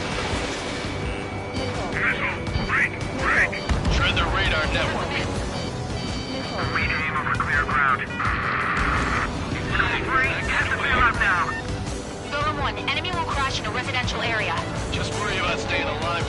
H: Missile. Break.
I: Shred the radar network.
H: Aim over clear ground. Has to clear up now.
K: Golem 1, enemy will crash in a residential area.
I: Just worry about staying alive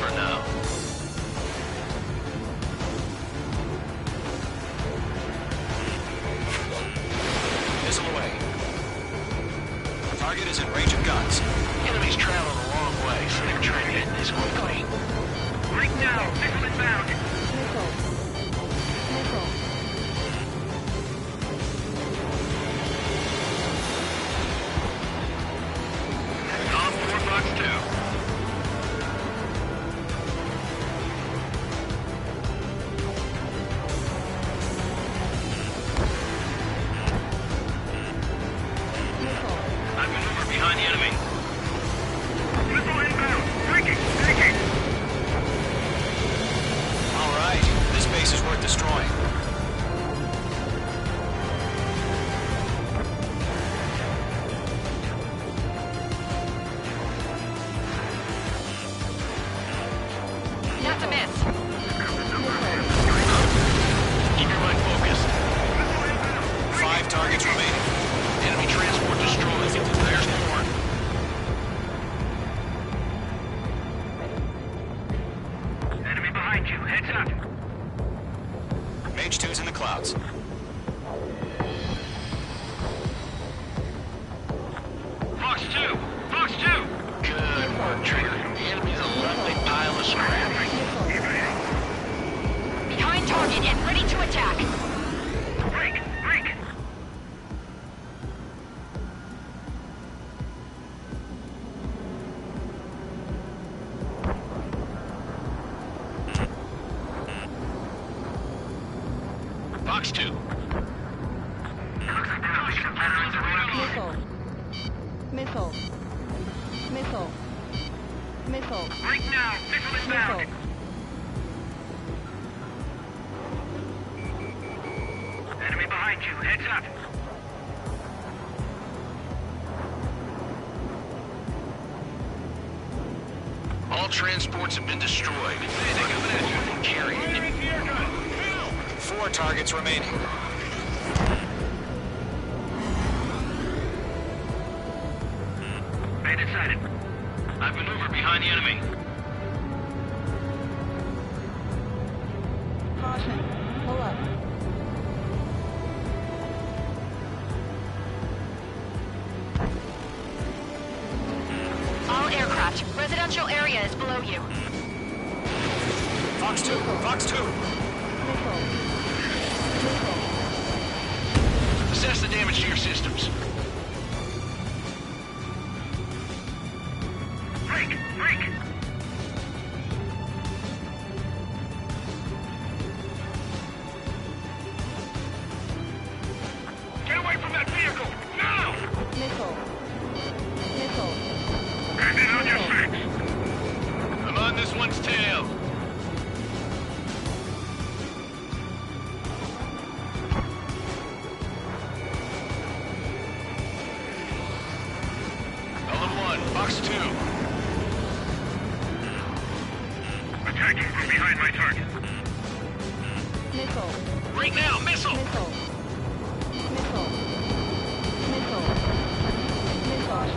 K: this.
I: Keep your mind focused.
G: 5 targets remaining.
I: Enemy transport destroyed. There's more.
H: Enemy behind you. Heads up.
G: Mage 2's in the clouds.
H: Fox 2! Fox 2!
I: Good work, Trigger. The enemy's a lovely pile of scrap.
K: Behind target and ready to attack.
H: Break! Break!
I: Fox 2.
C: Missile. Missile. Missile.
H: Break now! Missile inbound! Enemy behind you. Heads up!
I: All transports have been destroyed. Carry it.
G: 4 targets remaining.
H: Bandit sighted.
I: I've maneuvered behind the enemy.
C: Caution. Pull up.
K: All aircraft. Residential area is below you.
G: Fox 2! Fox 2!
I: Assess the damage to your systems.
H: Break! Break! Get away from that vehicle! Now!
C: Missile. Missile.
H: Bandit on your six!
I: I'm on this one's tail. Fox 2.
H: Attacking from behind my target.
C: Missile.
I: Right now, missile!
C: Missile. Missile. Missile. Missile.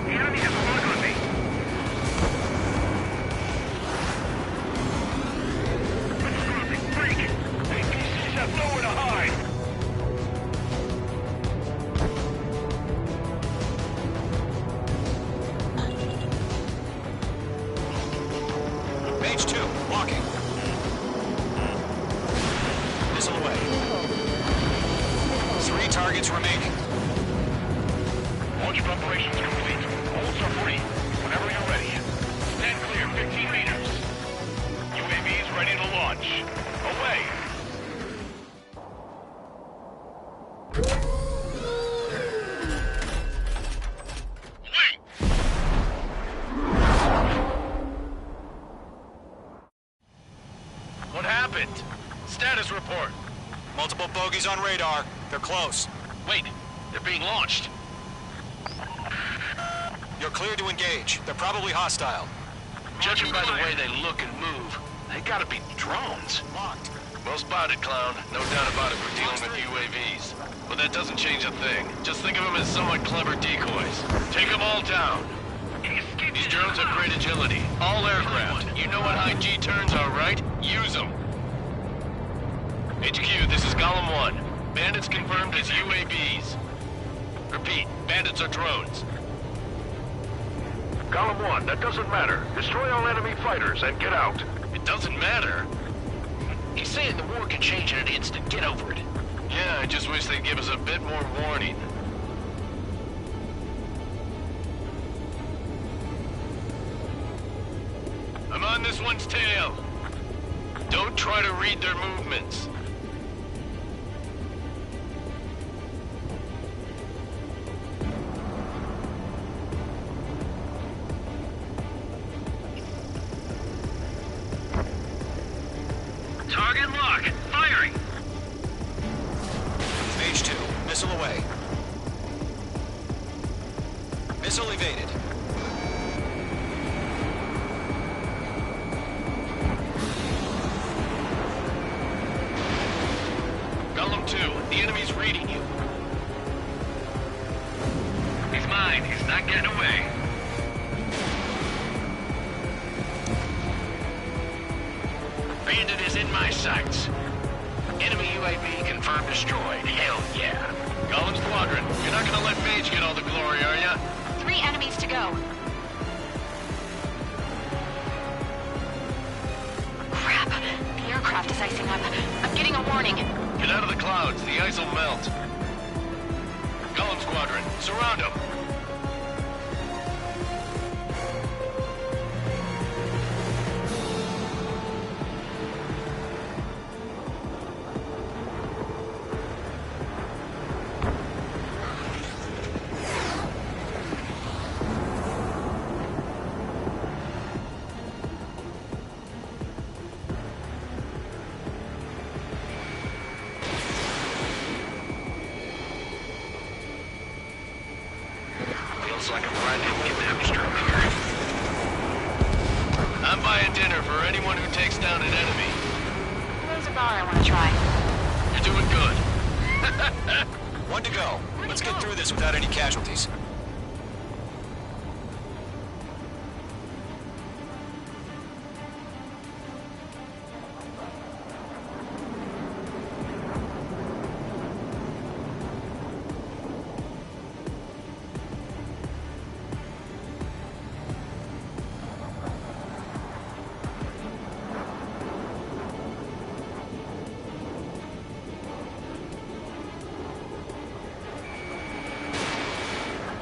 H: The enemy has a lock on me. Break! APCs have nowhere to hide!
G: Mage 2, walking. Missile away. 3 targets remaining.
H: Launch preparations complete. Holds are free. Whenever you're ready. Stand clear 15 meters. UAVs ready to launch. Away!
I: What happened? Status report.
G: Multiple bogies on radar. They're close.
I: Wait, they're being launched.
G: You're cleared to engage. They're probably hostile.
I: Judging by the way they look and move, they gotta be drones.
G: Locked.
I: Well spotted, clown. No doubt about it, we're dealing with UAVs. But that doesn't change a thing. Just think of them as somewhat clever decoys. Take them all down. These drones have great agility. All aircraft. You know what high G turns are, right? Use them. HQ, this is Golem 1. Bandits confirmed as UAVs. Repeat, bandits are drones.
J: Golem 1, that doesn't matter. Destroy all enemy fighters and get out.
I: It doesn't matter. He's saying the war can change in an instant. Get over it. Yeah, I just wish they'd give us a bit more warning. I'm on this one's tail. Don't try to read their movements.
H: Target lock. Firing.
G: Mage 2, missile away. Missile evaded.
I: Golem 2, the enemy's reading you. He's mine. He's not getting away. Bandit is in my sights. Enemy UAV confirmed destroyed. Hell yeah. Golem Squadron, you're not gonna let Mage get all the glory, are ya?
K: 3 enemies to go. Crap. The aircraft is icing up. I'm getting a warning.
I: Get out of the clouds. The ice will melt. Golem Squadron, surround them.
G: Feels like I'm riding a kidnapped stroke here.
I: I'm buying dinner for anyone who takes down an enemy.
K: There's a bar I want to try.
I: You're doing good.
G: One to go. Let's get through this without any casualties.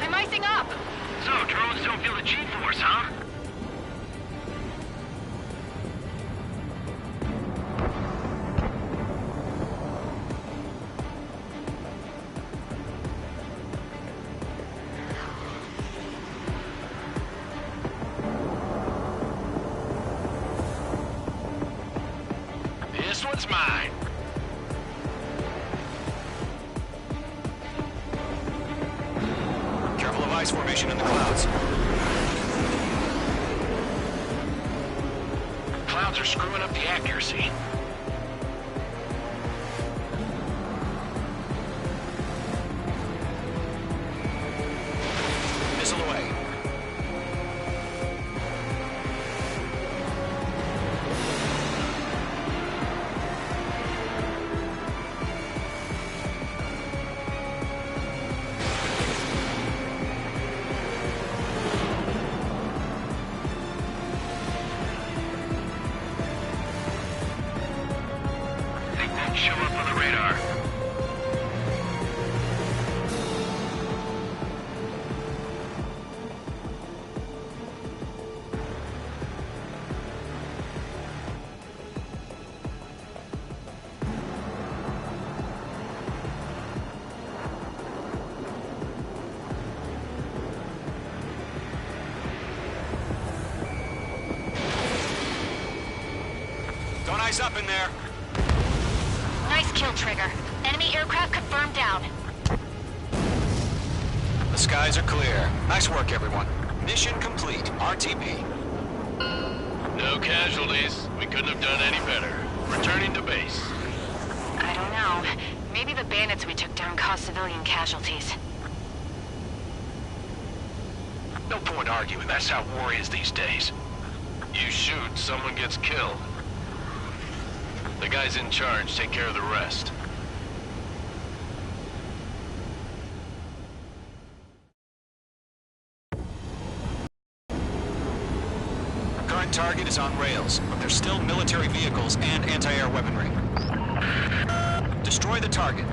K: I'm icing up.
I: So, drones don't feel the G-force, huh? This one's mine.
G: Careful of ice formation in the clouds.
I: Clouds are screwing up the accuracy.
G: Missile away.
I: They won't show up on the radar.
G: Don't ice up in there.
K: Nice kill, Trigger. Enemy aircraft confirmed down.
G: The skies are clear. Nice work, everyone. Mission complete. RTB.
I: No casualties. We couldn't have done any better. Returning to base.
K: I don't know. Maybe the bandits we took down caused civilian casualties.
I: No point arguing. That's how war is these days. You shoot, someone gets killed. The guys in charge take care of the rest.
G: Current target is on rails, but there's still military vehicles and anti-air weaponry. Destroy the target.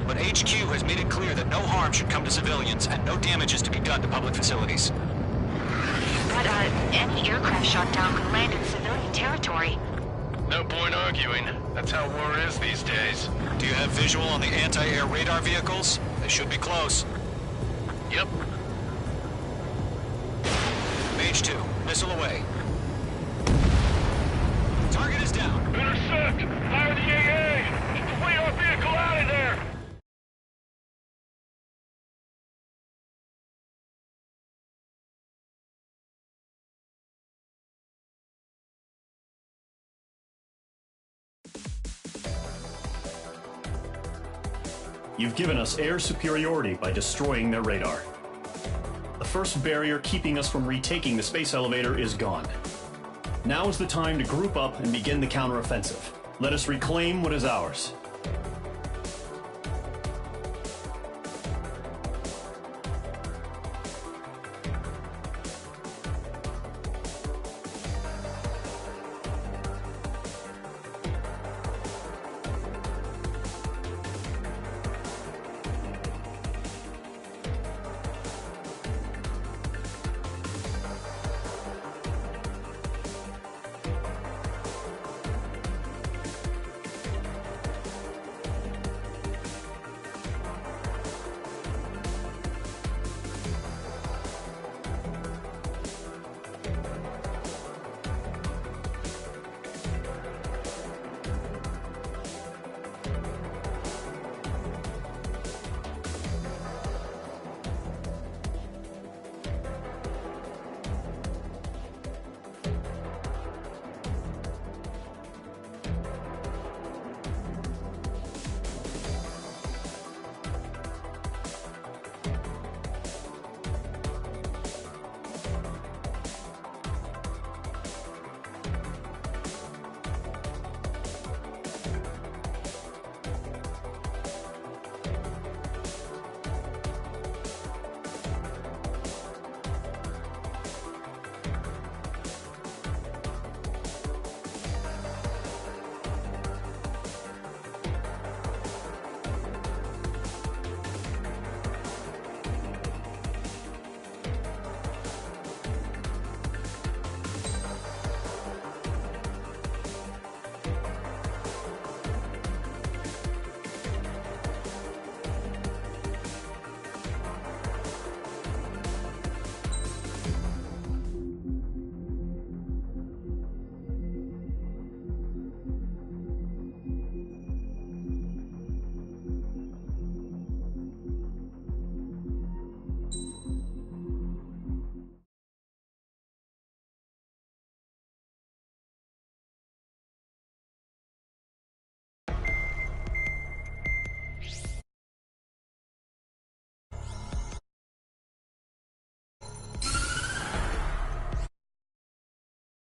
G: But HQ has made it clear that no harm should come to civilians and no damage is to be done to public facilities.
K: But, any aircraft shot down could land in civilian territory.
I: No point arguing. That's how war is these days.
G: Do you have visual on the anti-air radar vehicles? They should be close.
I: Yep.
G: Mage 2, missile away. Target is down.
H: Intercept! Fire the AA! Flee our vehicle out of there!
D: You've given us air superiority by destroying their radar. The first barrier keeping us from retaking the space elevator is gone. Now is the time to group up and begin the counteroffensive. Let us reclaim what is ours.